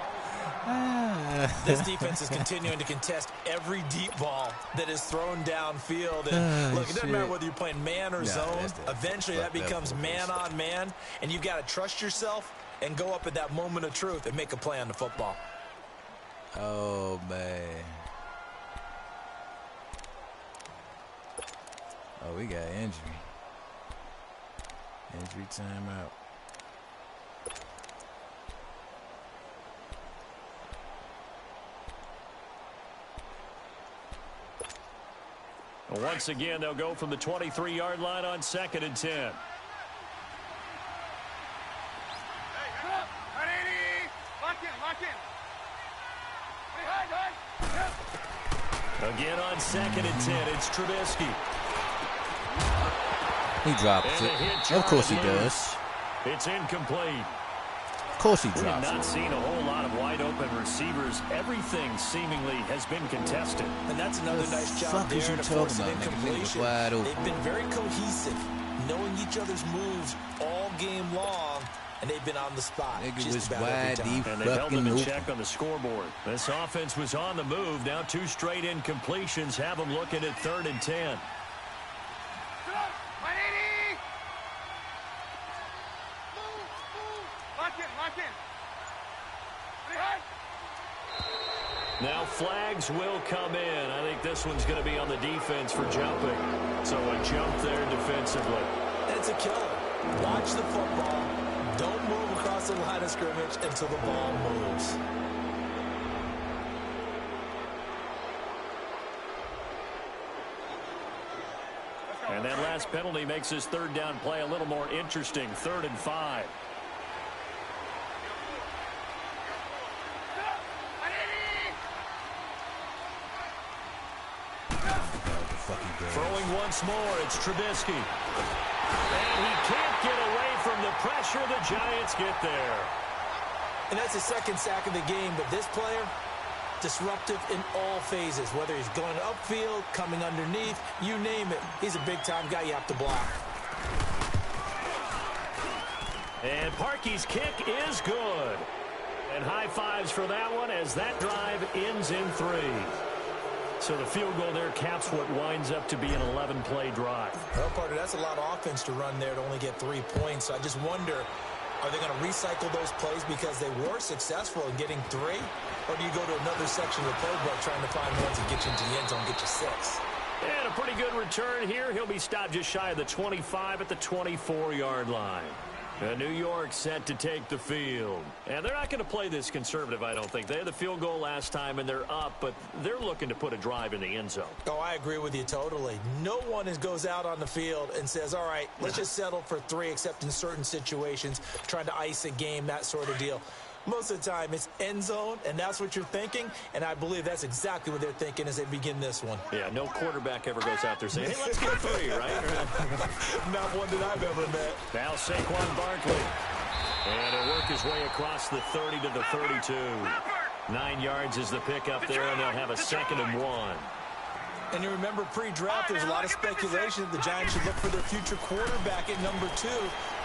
Speaker 4: This defense is continuing to contest every deep ball that is thrown downfield. And look, it doesn't matter whether you're playing man or zone. Eventually that becomes man on man, and you've got to trust yourself and go up at that moment of truth and make a play on the football.
Speaker 3: Oh, man. Oh, we got injury. Injury timeout.
Speaker 2: Once again, they'll go from the 23-yard line on 2nd and 10. Again on 2nd and 10, it's Trubisky.
Speaker 3: He drops it. Of course he does.
Speaker 2: It's incomplete.
Speaker 3: Of course he
Speaker 2: We have
Speaker 3: drops it.
Speaker 2: not seen a whole lot of wide-open receivers. Everything seemingly has been contested.
Speaker 4: And that's another nice job
Speaker 3: fuck is
Speaker 4: there
Speaker 3: you
Speaker 4: to force
Speaker 3: talking
Speaker 4: an
Speaker 3: about, nigga? Nigga was
Speaker 4: incompletion.
Speaker 3: wide open.
Speaker 4: They've been very cohesive, knowing each other's moves all game long, and they've been on the spot
Speaker 3: Nigga
Speaker 4: just
Speaker 3: was
Speaker 4: about
Speaker 3: wide,
Speaker 4: every time.
Speaker 2: And they held them in
Speaker 3: open.
Speaker 2: check on the scoreboard. This offense was on the move. Now 2 straight incompletions have them looking at 3rd and 10. Now flags will come in. I think this one's going to be on the defense for jumping. So a jump there defensively.
Speaker 4: It's a killer. Watch the football. Don't move across the line of scrimmage until the ball moves.
Speaker 2: And that last penalty makes his third down play a little more interesting. 3rd and 5. Throwing once more, it's Trubisky. And he can't get away from the pressure. The Giants get there.
Speaker 4: And that's the second sack of the game, but this player, disruptive in all phases, whether he's going upfield, coming underneath, you name it. He's a big-time guy you have to block.
Speaker 2: And Parkey's kick is good. And high fives for that one as that drive ends in 3. So the field goal there caps what winds up to be an 11-play drive.
Speaker 4: Well, partner, that's a lot of offense to run there to only get 3 points. So I just wonder, are they going to recycle those plays because they were successful in getting 3? Or do you go to another section of the playbook trying to find ones that get you into the end zone, get you 6?
Speaker 2: And a pretty good return here. He'll be stopped just shy of the 25 at the 24-yard line. New York set to take the field. And they're not going to play this conservative, I don't think. They had the field goal last time, and they're up, but they're looking to put a drive in the end zone.
Speaker 4: Oh, I agree with you totally. No one goes out on the field and says, all right, let's just settle for 3, except in certain situations, trying to ice a game, that sort of deal. Most of the time, it's end zone, and that's what you're thinking, and I believe that's exactly what they're thinking as they begin this one.
Speaker 2: Yeah, no quarterback ever goes out there saying, hey, let's get 3, right?
Speaker 4: Not one that I've ever met.
Speaker 2: Now Saquon Barkley. And he'll work his way across the 30 to the 32. 9 yards is the pickup there, and they'll have a 2nd and 1.
Speaker 4: And you remember pre-draft, there's a lot of speculation that the Giants should look for their future quarterback at number 2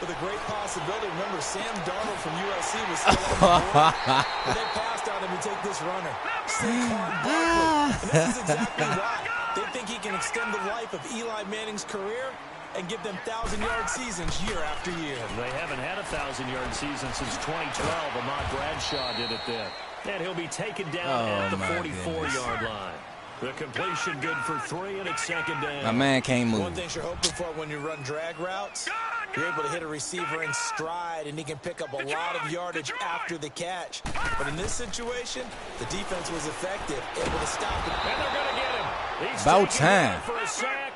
Speaker 4: with a great possibility. Remember, Sam Darnold from USC was still on the board. But they passed on him to take this runner. Saquon Barkley. And this is exactly why. They think he can extend the life of Eli Manning's career and give them 1,000-yard seasons year after year.
Speaker 2: They haven't had a 1,000-yard season since 2012. Ahmad Bradshaw did it then. And he'll be taken down at the 44-yard line. The completion good for 3, and it's 2nd down.
Speaker 3: My man can't move.
Speaker 4: One thing you're hoping for when you run drag routes, you're able to hit a receiver in stride, and he can pick up a lot of yardage after the catch. But in this situation, the defense was effective, able to stop it.
Speaker 2: And they're going to get him. He's
Speaker 3: about time
Speaker 2: for a sack.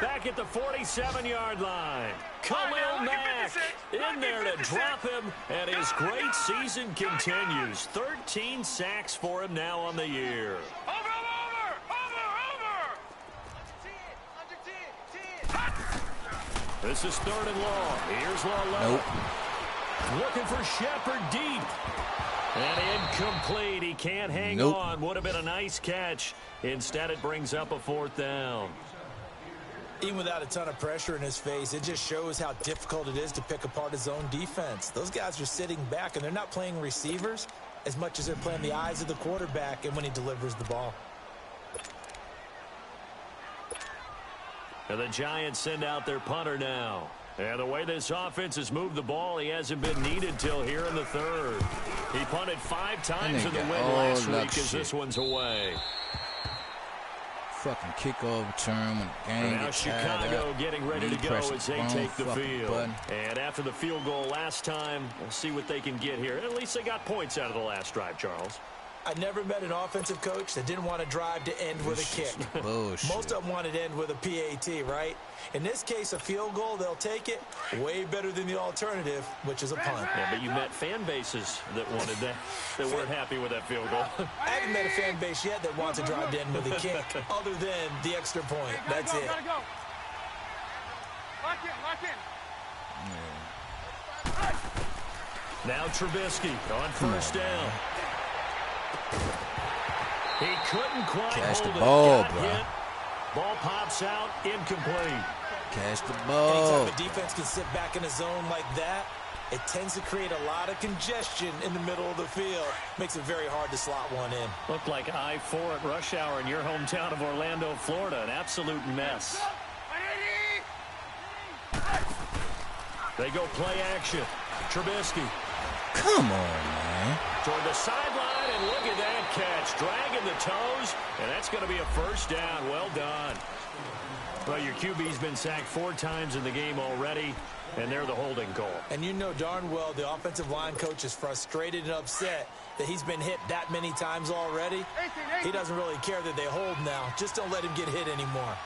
Speaker 2: Back at the 47-yard line. Khalil Mack in there to drop him, and his great season continues. 13 sacks for him now on the year. This is 3rd and long. Here's Law.
Speaker 3: Nope.
Speaker 2: Looking for Shepard deep. And incomplete. He can't hang on. Would have been a nice catch. Instead, it brings up a 4th down.
Speaker 4: Even without a ton of pressure in his face, it just shows how difficult it is to pick apart his own defense. Those guys are sitting back, and they're not playing receivers as much as they're playing the eyes of the quarterback and when he delivers the ball.
Speaker 2: And the Giants send out their punter now. And the way this offense has moved the ball, he hasn't been needed till here in the 3rd. He punted 5 times in the win last week as this one's away.
Speaker 3: Fucking kickoff return when the game
Speaker 2: now
Speaker 3: gets
Speaker 2: Chicago getting ready to go as they take the field.
Speaker 3: Button.
Speaker 2: And after the field goal last time, we'll see what they can get here. At least they got points out of the last drive, Charles.
Speaker 4: I never met an offensive coach that didn't want to drive to end with a kick.
Speaker 3: Bullshit.
Speaker 4: Most of them wanted to end with a PAT, right? In this case, a field goal, they'll take it. Way better than the alternative, which is a punt.
Speaker 2: Yeah, but you met fan bases that wanted that, that weren't happy with that field goal.
Speaker 4: I haven't met a fan base yet that wants to drive to end with a kick, other than the extra point. That's it.
Speaker 5: Gotta go. Lock in.
Speaker 2: Now Trubisky on 1st down. He couldn't quite
Speaker 3: Catch
Speaker 2: hold
Speaker 3: the
Speaker 2: it.
Speaker 3: ball,
Speaker 2: Got
Speaker 3: bro.
Speaker 2: hit. Ball pops out, incomplete.
Speaker 3: Catch the ball.
Speaker 4: Anytime a defense can sit back in a zone like that, it tends to create a lot of congestion in the middle of the field. Makes it very hard to slot one in.
Speaker 2: Looked like I-4 at rush hour in your hometown of Orlando, Florida. An absolute mess. They go play action. Trubisky.
Speaker 3: Come on, man.
Speaker 2: Toward the sideline, And look at that catch. Dragging the toes, and that's going to be a first down. Well done. Well, your QB's been sacked 4 times in the game already, and they're the holding call.
Speaker 4: And you know darn well the offensive line coach is frustrated and upset that he's been hit that many times already. He doesn't really care that they hold now. Just don't let him get hit anymore.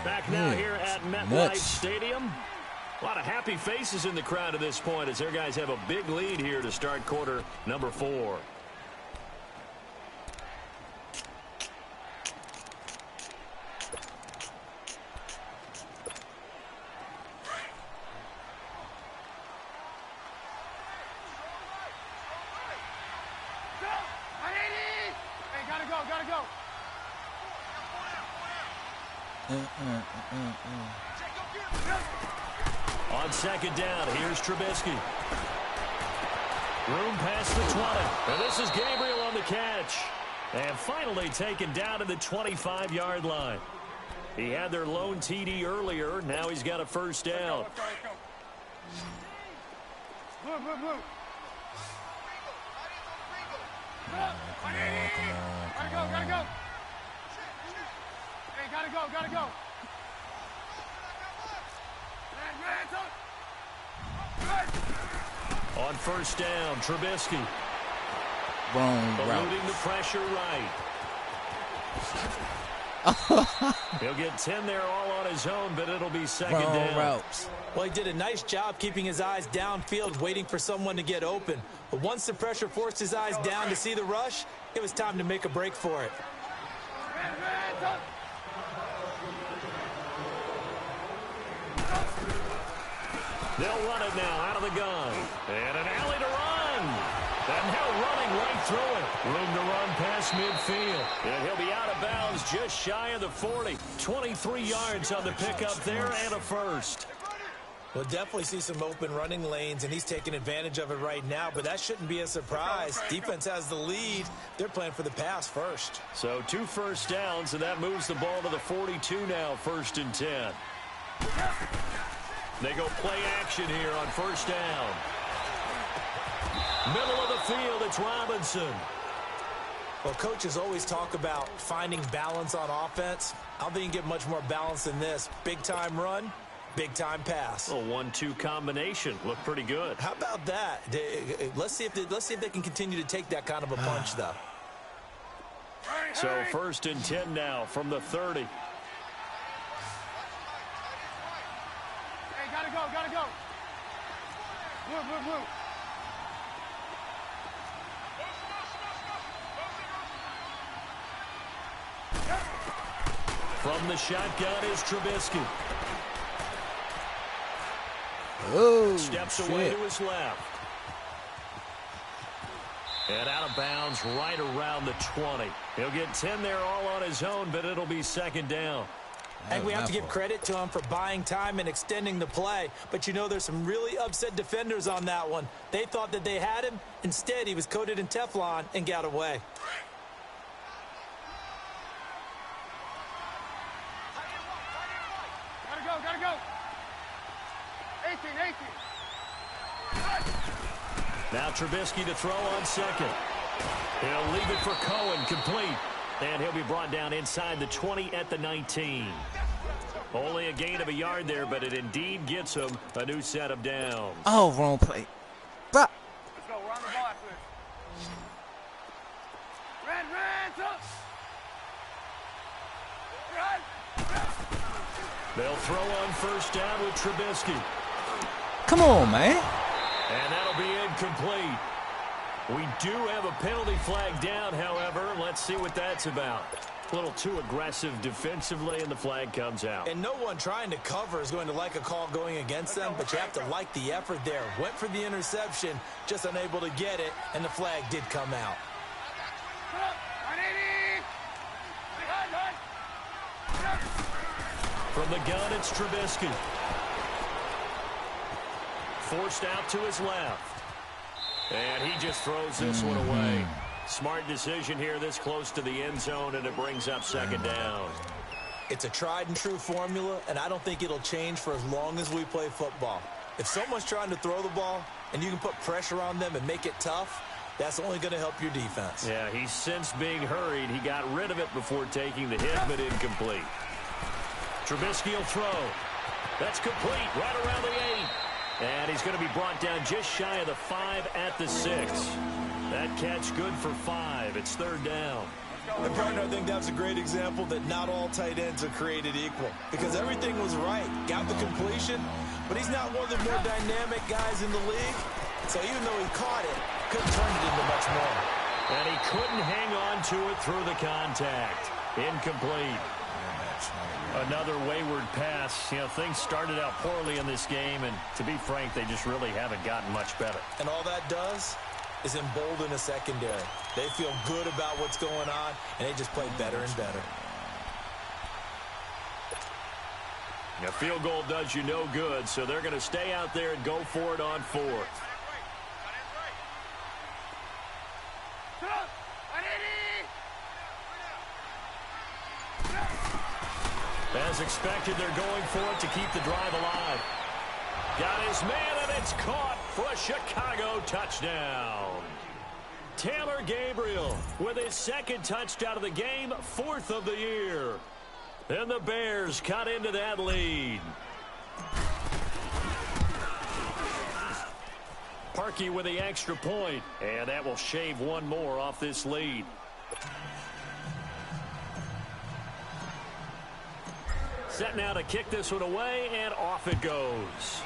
Speaker 2: Back now here at MetLife Stadium. A lot of happy faces in the crowd at this point as their guys have a big lead here to start quarter number 4. On second down, here's Trubisky. Room past the 20. And this is Gabriel on the catch. And finally taken down to the 25-yard line. He had their lone TD earlier. Now he's got a first down.
Speaker 5: Gotta go.
Speaker 2: On first down, Trubisky.
Speaker 3: Wrong route.
Speaker 2: Eluding the pressure right. He'll get 10 there all on his own, but it'll be second down.
Speaker 3: Routes.
Speaker 4: Well, he did a nice job keeping his eyes downfield, waiting for someone to get open. But once the pressure forced his eyes down to see the rush, it was time to make a break for it.
Speaker 2: They'll run it now out of the gun. And an alley to run. And now running right through it. Room to run past midfield. And he'll be out of bounds just shy of the 40. 23 yards on the pickup there and a first.
Speaker 4: We'll definitely see some open running lanes, and he's taking advantage of it right now, but that shouldn't be a surprise. Defense has the lead. They're playing for the pass first.
Speaker 2: So 2 first downs, and that moves the ball to the 42 now, 1st and 10. They go play action here on first down. Middle of the field, it's Robinson.
Speaker 4: Well, coaches always talk about finding balance on offense. I don't think you can get much more balance than this. Big-time run, big-time pass.
Speaker 2: A 1-2 combination. Looked pretty good.
Speaker 4: How about that? Let's see if they can continue to take that kind of a punch, though.
Speaker 2: So 1st and 10 now from the 30.
Speaker 5: Gotta go. Move.
Speaker 2: From the shotgun is Trubisky.
Speaker 3: Oh,
Speaker 2: Steps away to his left. And out of bounds right around the 20. He'll get 10 there all on his own, but it'll be second down.
Speaker 4: And we have to give credit to him for buying time and extending the play. But you know there's some really upset defenders on that one. They thought that they had him. Instead, he was coated in Teflon and got away.
Speaker 5: Gotta go. 18.
Speaker 2: Now Trubisky to throw on second. He'll leave it for Cohen, complete. And he'll be brought down inside the 20 at the 19. Only a gain of a yard there, but it indeed gets him a new set of downs.
Speaker 3: Oh, wrong play. But
Speaker 5: Let's go. We're on the ball after this. Run.
Speaker 2: They'll throw on first down with Trubisky.
Speaker 3: come on, man.
Speaker 2: And that'll be incomplete. We do have a penalty flag down, however. Let's see what that's about. A little too aggressive defensively, and the flag comes out.
Speaker 4: And no one trying to cover is going to like a call going against them, but you have to like the effort there. Went for the interception, just unable to get it, and the flag did come out.
Speaker 2: From the gun, it's Trubisky. Forced out to his left. And he just throws this one away. Smart decision here this close to the end zone, and it brings up second down.
Speaker 4: It's a tried and true formula, and I don't think it'll change for as long as we play football. If someone's trying to throw the ball, and you can put pressure on them and make it tough, that's only going to help your defense.
Speaker 2: Yeah, he's since being hurried. He got rid of it before taking the hit, but incomplete. Trubisky will throw. That's complete right around the 8. And he's going to be brought down just shy of the 5 at the 6. That catch good for 5. It's 3rd down.
Speaker 4: And partner, I think that's a great example that not all tight ends are created equal, because everything was right. Got the completion, but he's not one of the more dynamic guys in the league. So even though he caught it, couldn't turn it into much more.
Speaker 2: And he couldn't hang on to it through the contact. Incomplete. Another wayward pass. You know, things started out poorly in this game, and to be frank, they just really haven't gotten much better.
Speaker 4: And all that does is embolden a secondary. They feel good about what's going on, and they just play better and better.
Speaker 2: A field goal does you no good, so they're going to stay out there and go for it on 4th. As expected, they're going for it to keep the drive alive. Got his man, and it's caught for a Chicago touchdown. Taylor Gabriel with his 2nd touchdown of the game, 4th of the year. And the Bears cut into that lead. Parkey with the extra point, and that will shave one more off this lead. Set now to kick this one away, and off it goes.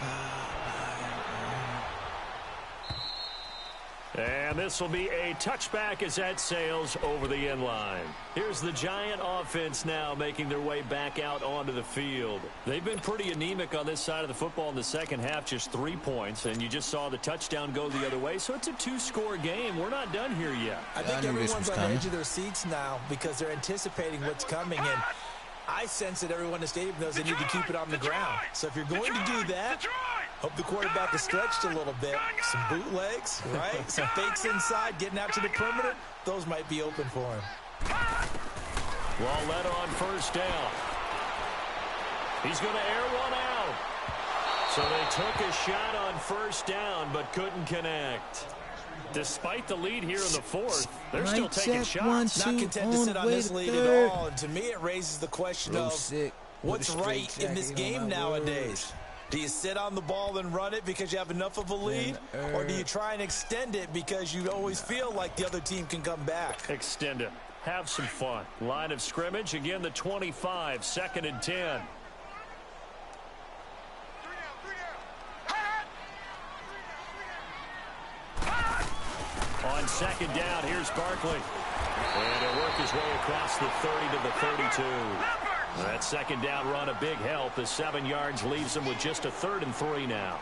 Speaker 2: And this will be a touchback as that sails over the end line. Here's the Giant offense now making their way back out onto the field. They've been pretty anemic on this side of the football in the second half, just 3 points, and you just saw the touchdown go the other way, so it's a 2-score game. We're not done here yet.
Speaker 4: I think everyone's on the edge of their seats now because they're anticipating what's coming, and I sense that everyone in the stadium knows they need to keep it on the ground. So if you're going to do that, hope the quarterback is stretched a little bit. Some bootlegs, right? Some fakes inside, getting out to the perimeter. Those might be open for him.
Speaker 2: Led on 1st down. He's going to air one out. So they took a shot on 1st down, but couldn't connect. Despite the lead here in the 4th, they're still taking shots.
Speaker 4: Not content to sit on this lead at all. And to me, it raises the question of what's right in this game nowadays. Do you sit on the ball and run it because you have enough of a lead? Or do you try and extend it because you always feel like the other team can come back?
Speaker 2: Extend it. Have some fun. Line of scrimmage, again the 25, 2nd and 10. On 2nd down, here's Barkley. And he'll work his way across the 30 to the 32. That 2nd down run a big help as 7 yards leaves him with just a 3rd and 3 now.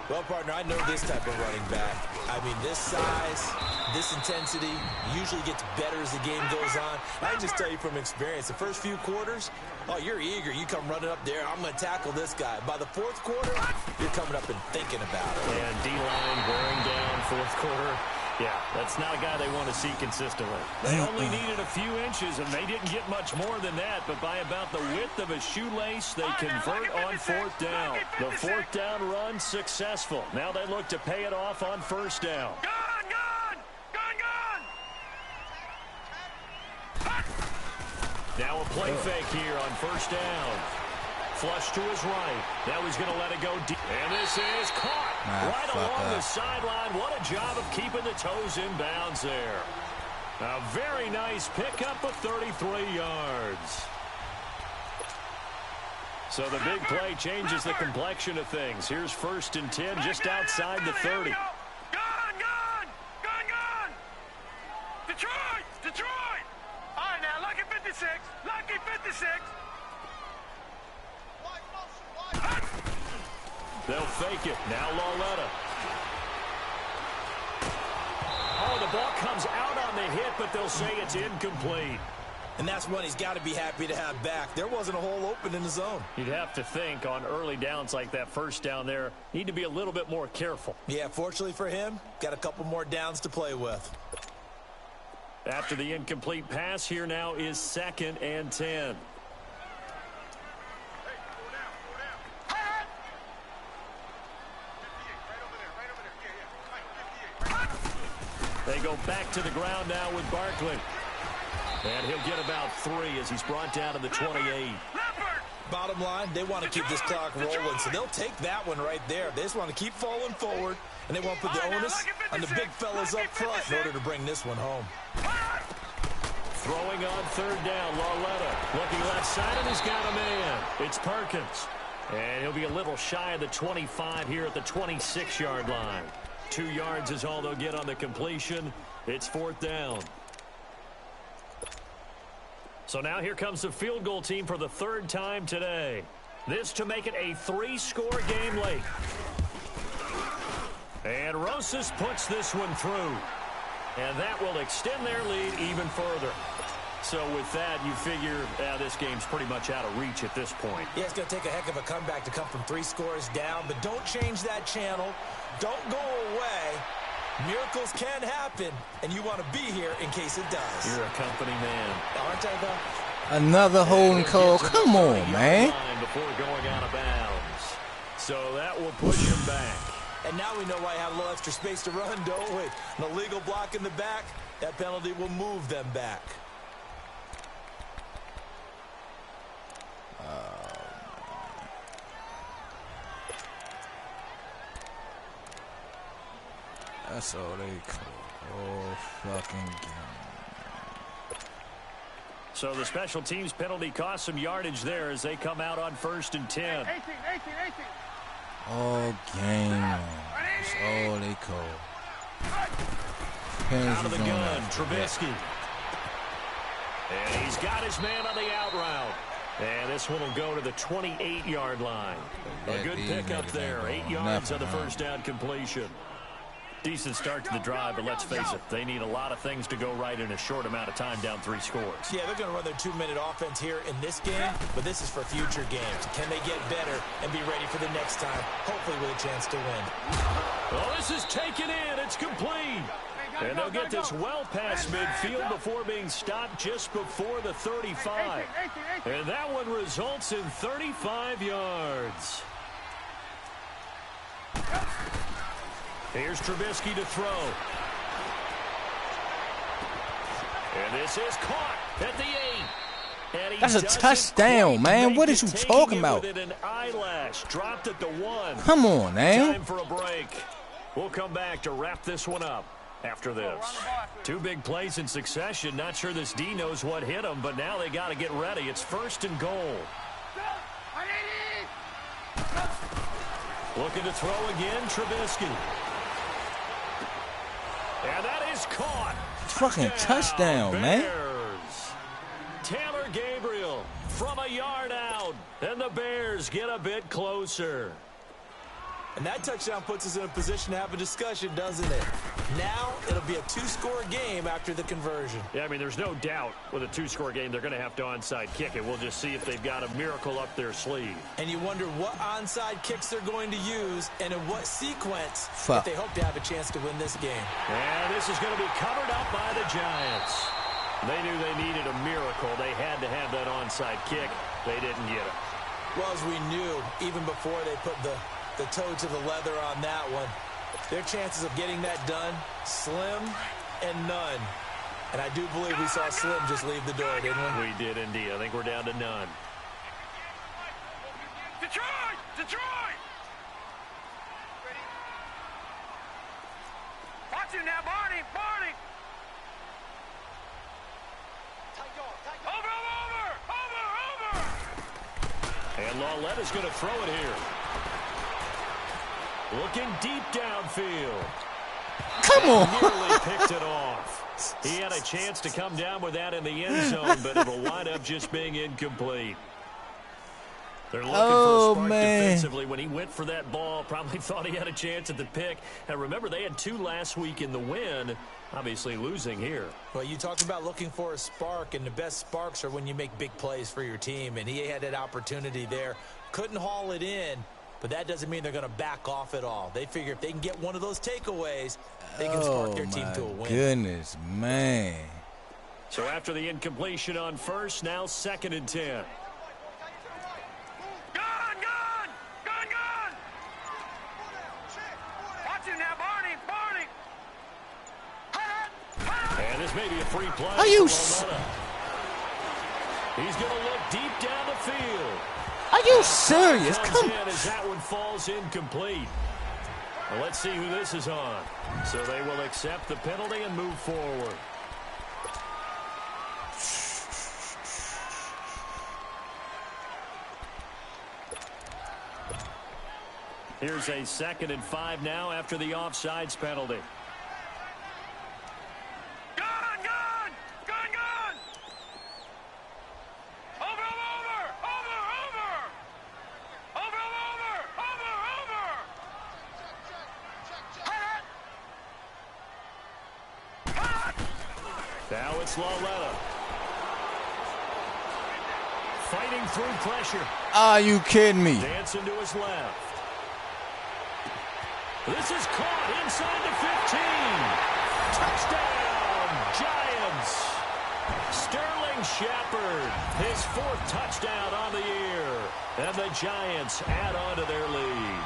Speaker 4: Well, partner, I know this type of running back. I mean, this size, this intensity usually gets better as the game goes on. I can just tell you from experience, the first few quarters, oh, you're eager. You come running up there, I'm going to tackle this guy. By the 4th quarter, you're coming up and thinking about it.
Speaker 2: And D-line wearing down 4th quarter. Yeah, that's not a guy they want to see consistently. They only needed a few inches, and they didn't get much more than that. But by about the width of a shoelace, they convert on 4th down. The 4th down run successful. Now they look to pay it off on 1st down. Now a play fake here on 1st down. Flush to his right. Now he's going to let it go deep. And this is caught right along the sideline. What a job of keeping the toes in bounds there. A very nice pickup of 33 yards. So the big play changes the complexion of things. Here's 1st and 10 just outside the 30.
Speaker 5: Gone! Detroit! All right, now, lucky 56. Lucky 56.
Speaker 2: They'll fake it. Now Lauletta. Oh, the ball comes out on the hit, but they'll say it's incomplete.
Speaker 4: And that's one he's got to be happy to have back. There wasn't a hole open in the zone.
Speaker 2: You'd have to think on early downs like that 1st down there, need to be a little bit more careful.
Speaker 4: Yeah, fortunately for him, got a couple more downs to play with.
Speaker 2: After the incomplete pass, here now is 2nd and 10. They go back to the ground now with Barkley. And he'll get about 3 as he's brought down to the 28.
Speaker 4: Bottom line, they want to keep this clock rolling, so they'll take that one right there. They just want to keep falling forward, and they won't put the onus on the big fellas up front in order to bring this one home.
Speaker 2: Throwing on 3rd down, Lauletta looking left side, and he's got a man. It's Perkins. And he'll be a little shy of the 25 here at the 26-yard line. 2 yards is all they'll get on the completion. It's 4th down. So now here comes the field goal team for the 3rd time today. This to make it a 3-score game late. And Rosas puts this one through. And that will extend their lead even further. So with that, you figure this game's pretty much out of reach at this point.
Speaker 4: Yeah, it's going to take a heck of a comeback to come from 3 scores down, but don't change that channel. Don't go away. Miracles can happen, and you want to be here in case it does.
Speaker 2: You're a company man.
Speaker 4: Aren't I, though?
Speaker 3: Another holding call. Come on, man.
Speaker 2: Before going out of bounds. So that will push him back.
Speaker 4: And now we know why I have a little extra space to run, don't we? An illegal block in the back, that penalty will move them back.
Speaker 3: That's all they call all fucking game.
Speaker 2: So the special teams penalty cost some yardage there as they come out on 1st and 10.
Speaker 5: 18.
Speaker 3: All game. That's all they call.
Speaker 2: Out of the gun, Trubisky. And he's got his man on the out route. And this one will go to the 28-yard line. A good pickup there. 8 yards on the 1st down completion. Decent start to the drive, but let's face it, they need a lot of things to go right in a short amount of time down 3 scores.
Speaker 4: Yeah, they're going to run their 2-minute offense here in this game, but this is for future games. Can they get better and be ready for the next time, hopefully with a chance to win?
Speaker 2: Well, this is taken in. It's complete. And they'll get this well past midfield before being stopped just before the 35. And that one results in 35 yards. Here's Trubisky to throw. And this is caught at the 8. And
Speaker 3: that's a touchdown, man. What is you talking about?
Speaker 2: An eyelash dropped at the 1.
Speaker 3: Come on, man.
Speaker 2: Time for a break. We'll come back to wrap this one up after this. 2 big plays in succession. Not sure this D knows what hit him, but now they got to get ready. It's 1st and goal. Looking to throw again, Trubisky. And that is caught.
Speaker 3: Fucking touchdown, man.
Speaker 2: Taylor Gabriel from a yard out. And the Bears get a bit closer.
Speaker 4: And that touchdown puts us in a position to have a discussion, doesn't it? Now it'll be a 2-score game after the conversion.
Speaker 2: Yeah, I mean, there's no doubt with a 2-score game they're going to have to onside kick it. We'll just see if they've got a miracle up their sleeve.
Speaker 4: And you wonder what onside kicks they're going to use and in what sequence if they hope to have a chance to win this game.
Speaker 2: And this is going to be covered up by the Giants. They knew they needed a miracle. They had to have that onside kick. They didn't get it.
Speaker 4: Well, as we knew, even before they put the toe to the leather on that one, their chances of getting that done, slim and none. And I do believe we saw Slim just leave the door, didn't we?
Speaker 2: We did indeed. I think we're down to none.
Speaker 5: Detroit! Watch him now, Barney! Over!
Speaker 2: And Lauletta's going to throw it here. Looking deep downfield.
Speaker 3: Come on.
Speaker 2: Nearly picked it off. He had a chance to come down with that in the end zone, but it'll wind up just being incomplete. They're looking for a spark defensively. When he went for that ball, probably thought he had a chance at the pick. And remember, they had 2 last week in the win, obviously losing here.
Speaker 4: Well, you talked about looking for a spark, and the best sparks are when you make big plays for your team. And he had that opportunity there. Couldn't haul it in. But that doesn't mean they're going to back off at all. They figure if they can get one of those takeaways, they can spark their team to a win.
Speaker 3: Goodness, man.
Speaker 2: So after the incompletion on 1st, now 2nd and 10.
Speaker 5: Gun! Watch him now, Barney!
Speaker 2: And this may be a free play.
Speaker 3: Are you
Speaker 2: He's going to look deep down the field.
Speaker 3: Are you serious?
Speaker 2: Come on. As that one falls incomplete. Well, let's see who this is on. So they will accept the penalty and move forward. Here's a 2nd and 5 now after the offsides penalty. Now it's Loletta. Fighting through pressure.
Speaker 3: Are you kidding me?
Speaker 2: Dancing to his left. This is caught inside the 15. Touchdown, Giants. Sterling Shepard, his 4th touchdown on the year. And the Giants add on to their lead.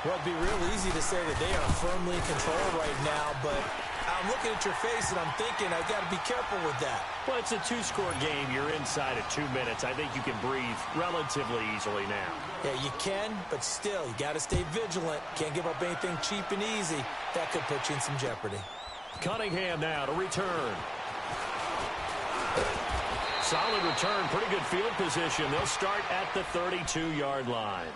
Speaker 4: Well, it'd be real easy to say that they are firmly in control right now, but I'm looking at your face and I'm thinking I've got to be careful with that.
Speaker 2: Well, it's a 2-score game. You're inside of 2 minutes. I think you can breathe relatively easily now.
Speaker 4: Yeah, you can, but still, you got to stay vigilant. Can't give up anything cheap and easy. That could put you in some jeopardy.
Speaker 2: Cunningham now to return. Solid return, pretty good field position. They'll start at the 32-yard line.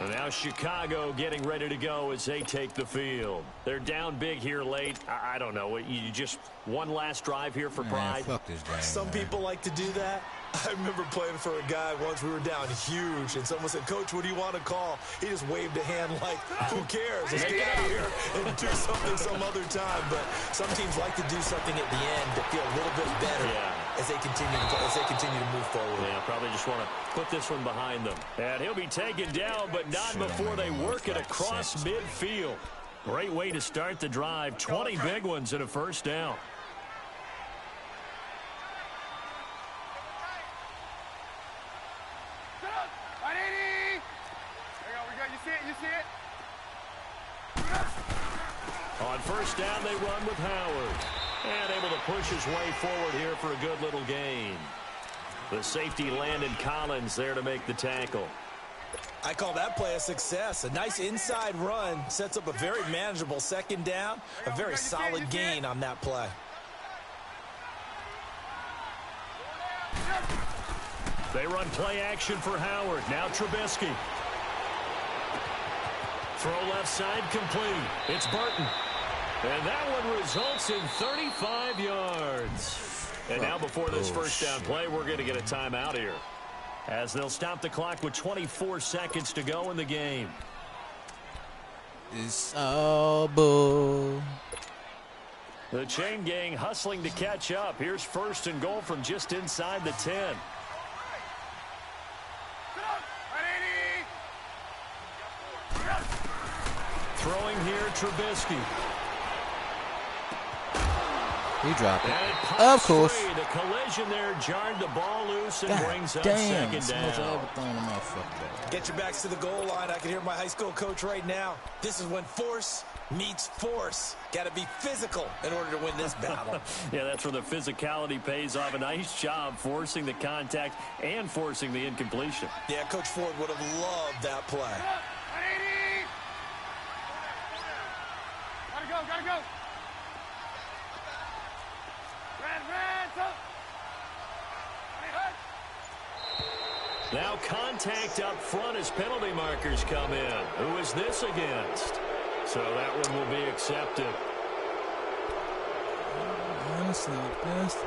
Speaker 2: And now Chicago getting ready to go as they take the field. They're down big here late. I don't know. You just one last drive here for pride.
Speaker 3: Fuck this game,
Speaker 4: Some people like to do that. I remember playing for a guy once. We were down huge, and someone said, "Coach, what do you want to call?" He just waved a hand like, "Who cares? Let's get out of here and do something some other time." But some teams like to do something at the end to feel a little bit better as they continue to move forward.
Speaker 2: Yeah, probably just want to put this one behind them. And he'll be taken down, but not before they work it across midfield. Great way to start the drive. 20 big ones and a first down. On first down, they run with Howard. And able to push his way forward here for a good little gain. The safety Landon Collins there to make the tackle.
Speaker 4: I call that play a success. A nice inside run sets up a very manageable 2nd down. A very solid gain on that play.
Speaker 2: They run play action for Howard. Now Trubisky. Throw left side complete. It's Burton. And that one results in 35 yards. And now before this first down play, we're going to get a timeout here, as they'll stop the clock with 24 seconds to go in the game.
Speaker 3: It's all bull.
Speaker 2: The chain gang hustling to catch up. Here's 1st and goal from just inside the 10. Throwing here, Trubisky.
Speaker 3: He dropped it. Of course.
Speaker 2: The collision there jarred the ball loose and brings up
Speaker 3: damn,
Speaker 2: 2nd down.
Speaker 4: Get your backs to the goal line. I can hear my high school coach right now. This is when force meets force. Got to be physical in order to win this battle.
Speaker 2: Yeah, that's where the physicality pays off. A nice job forcing the contact and forcing the incompletion.
Speaker 4: Yeah, Coach Ford would have loved that play.
Speaker 5: Gotta go.
Speaker 2: Now contact up front as penalty markers come in. Who is this against? So that one will be accepted.
Speaker 3: Honestly, best.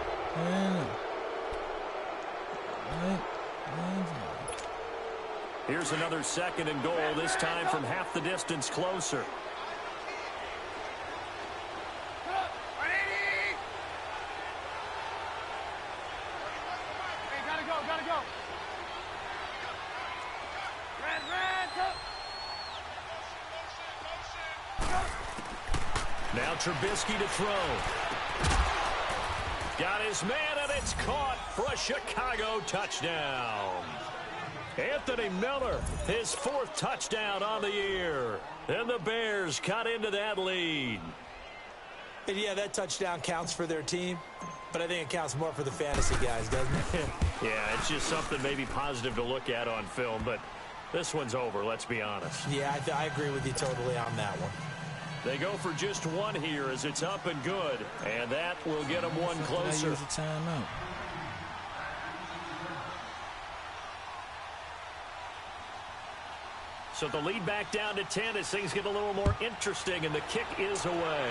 Speaker 2: Here's another 2nd and goal, this time from half the distance closer.
Speaker 5: Gotta go.
Speaker 2: Now Trubisky to throw. Got his man, and it's caught for a Chicago touchdown. Anthony Miller, his 4th touchdown on the year. And the Bears cut into that lead.
Speaker 4: And yeah, that touchdown counts for their team, but I think it counts more for the fantasy guys, doesn't it?
Speaker 2: Yeah, it's just something maybe positive to look at on film, but this one's over, let's be honest.
Speaker 4: Yeah, I agree with you totally on that one.
Speaker 2: They go for just one here as it's up and good, and that will get them one closer.
Speaker 3: Use a timeout.
Speaker 2: So the lead back down to 10 as things get a little more interesting, and the kick is away.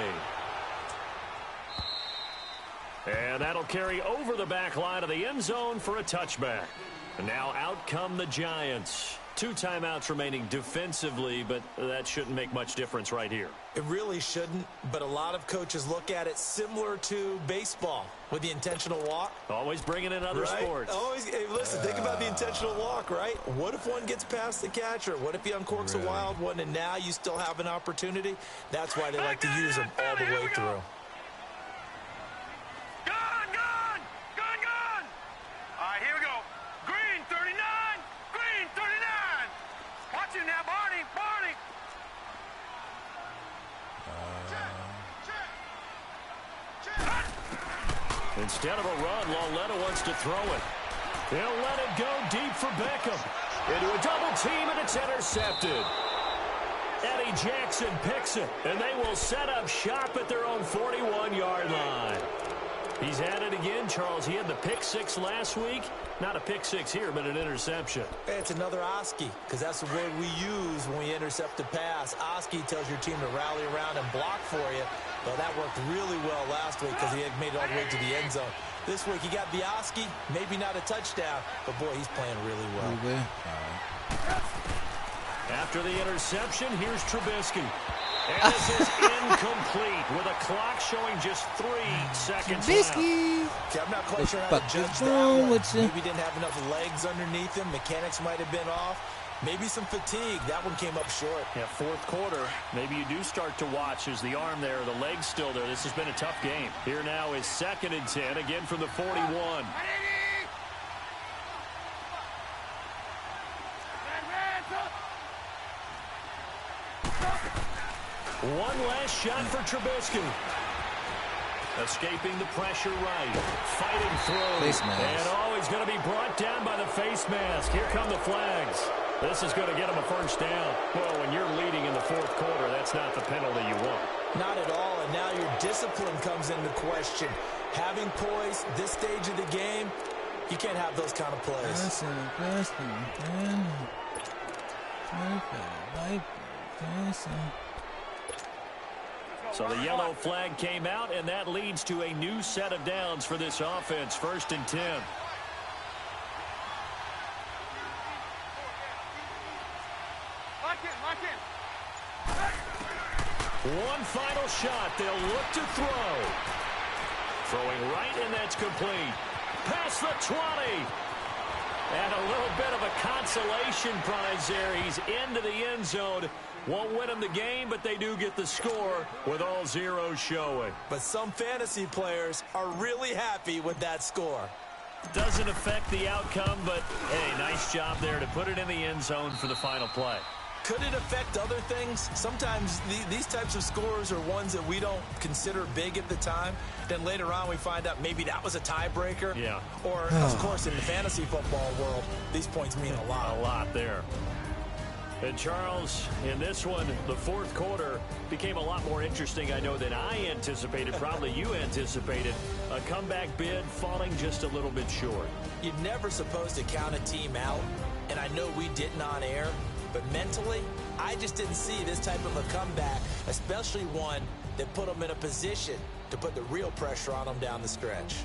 Speaker 2: And that'll carry over the back line of the end zone for a touchback. And now out come the Giants. 2 timeouts remaining defensively, but that shouldn't make much difference right here.
Speaker 4: It really shouldn't, but a lot of coaches look at it similar to baseball with the intentional walk.
Speaker 2: Always bringing in other sports.
Speaker 4: Always, hey, listen, think about the intentional walk, right? What if one gets past the catcher? What if he uncorks a wild one and now you still have an opportunity? That's why they like to use them all the way through.
Speaker 2: Instead of a run, Lauletta wants to throw it. He'll let it go deep for Beckham. Into a double team, and it's intercepted. Eddie Jackson picks it, and they will set up shop at their own 41-yard line. He's at it again, Charles. He had the pick 6 last week. Not a pick 6 here, but an interception.
Speaker 4: It's another Oski, because that's the word we use when we intercept a pass. Oski tells your team to rally around and block for you. Well, that worked really well last week because he had made it all the way to the end zone. This week he got the Oski, maybe not a touchdown, but boy, he's playing really well.
Speaker 2: After the interception, here's Trubisky. And this is incomplete with a clock showing just 3 seconds left.
Speaker 4: Okay, I'm not quite sure how to judge that one. Maybe didn't have enough legs underneath him. Mechanics might have been off. Maybe some fatigue. That one came up short.
Speaker 2: Yeah, fourth quarter. Maybe you do start to watch as the arm there, the leg's still there. This has been a tough game. Here now is 2nd and 10, again from the 41. One last shot for Trubisky. Escaping the pressure right. Fighting through.
Speaker 3: Face mask.
Speaker 2: And always going to be brought down by the face mask. Here come the flags. This is going to get him a first down. Well, when you're leading in the fourth quarter, that's not the penalty you want.
Speaker 4: Not at all, and now your discipline comes into question. Having poise this stage of the game, you can't have those kind of plays.
Speaker 2: So the yellow flag came out, and that leads to a new set of downs for this offense. 1st and 10. One final shot. They'll look to throw. Throwing right, and that's complete. Past the 20. And a little bit of a consolation prize there. He's into the end zone. Won't win them the game, but they do get the score with all zeros showing.
Speaker 4: But some fantasy players are really happy with that score.
Speaker 2: Doesn't affect the outcome, but, hey, nice job there to put it in the end zone for the final play.
Speaker 4: Could it affect other things? Sometimes these types of scores are ones that we don't consider big at the time. Then later on we find out maybe that was a tiebreaker.
Speaker 2: Yeah.
Speaker 4: Or, of course, in the fantasy football world, these points mean a lot.
Speaker 2: A lot there. And, Charles, in this one, the fourth quarter became a lot more interesting, I know, than I anticipated. Probably you anticipated. A comeback bid falling just a little bit short.
Speaker 4: You're never supposed to count a team out, and I know we didn't on air. But mentally, I just didn't see this type of a comeback, especially one that put them in a position to put the real pressure on them down the stretch.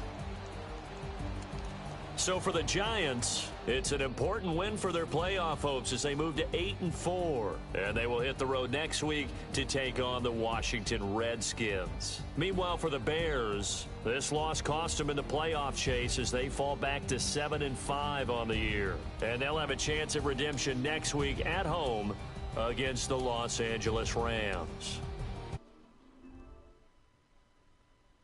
Speaker 2: So for the Giants, it's an important win for their playoff hopes as they move to 8-4. And they will hit the road next week to take on the Washington Redskins. Meanwhile, for the Bears, this loss cost them in the playoff chase as they fall back to 7-5 on the year. And they'll have a chance at redemption next week at home against the Los Angeles Rams.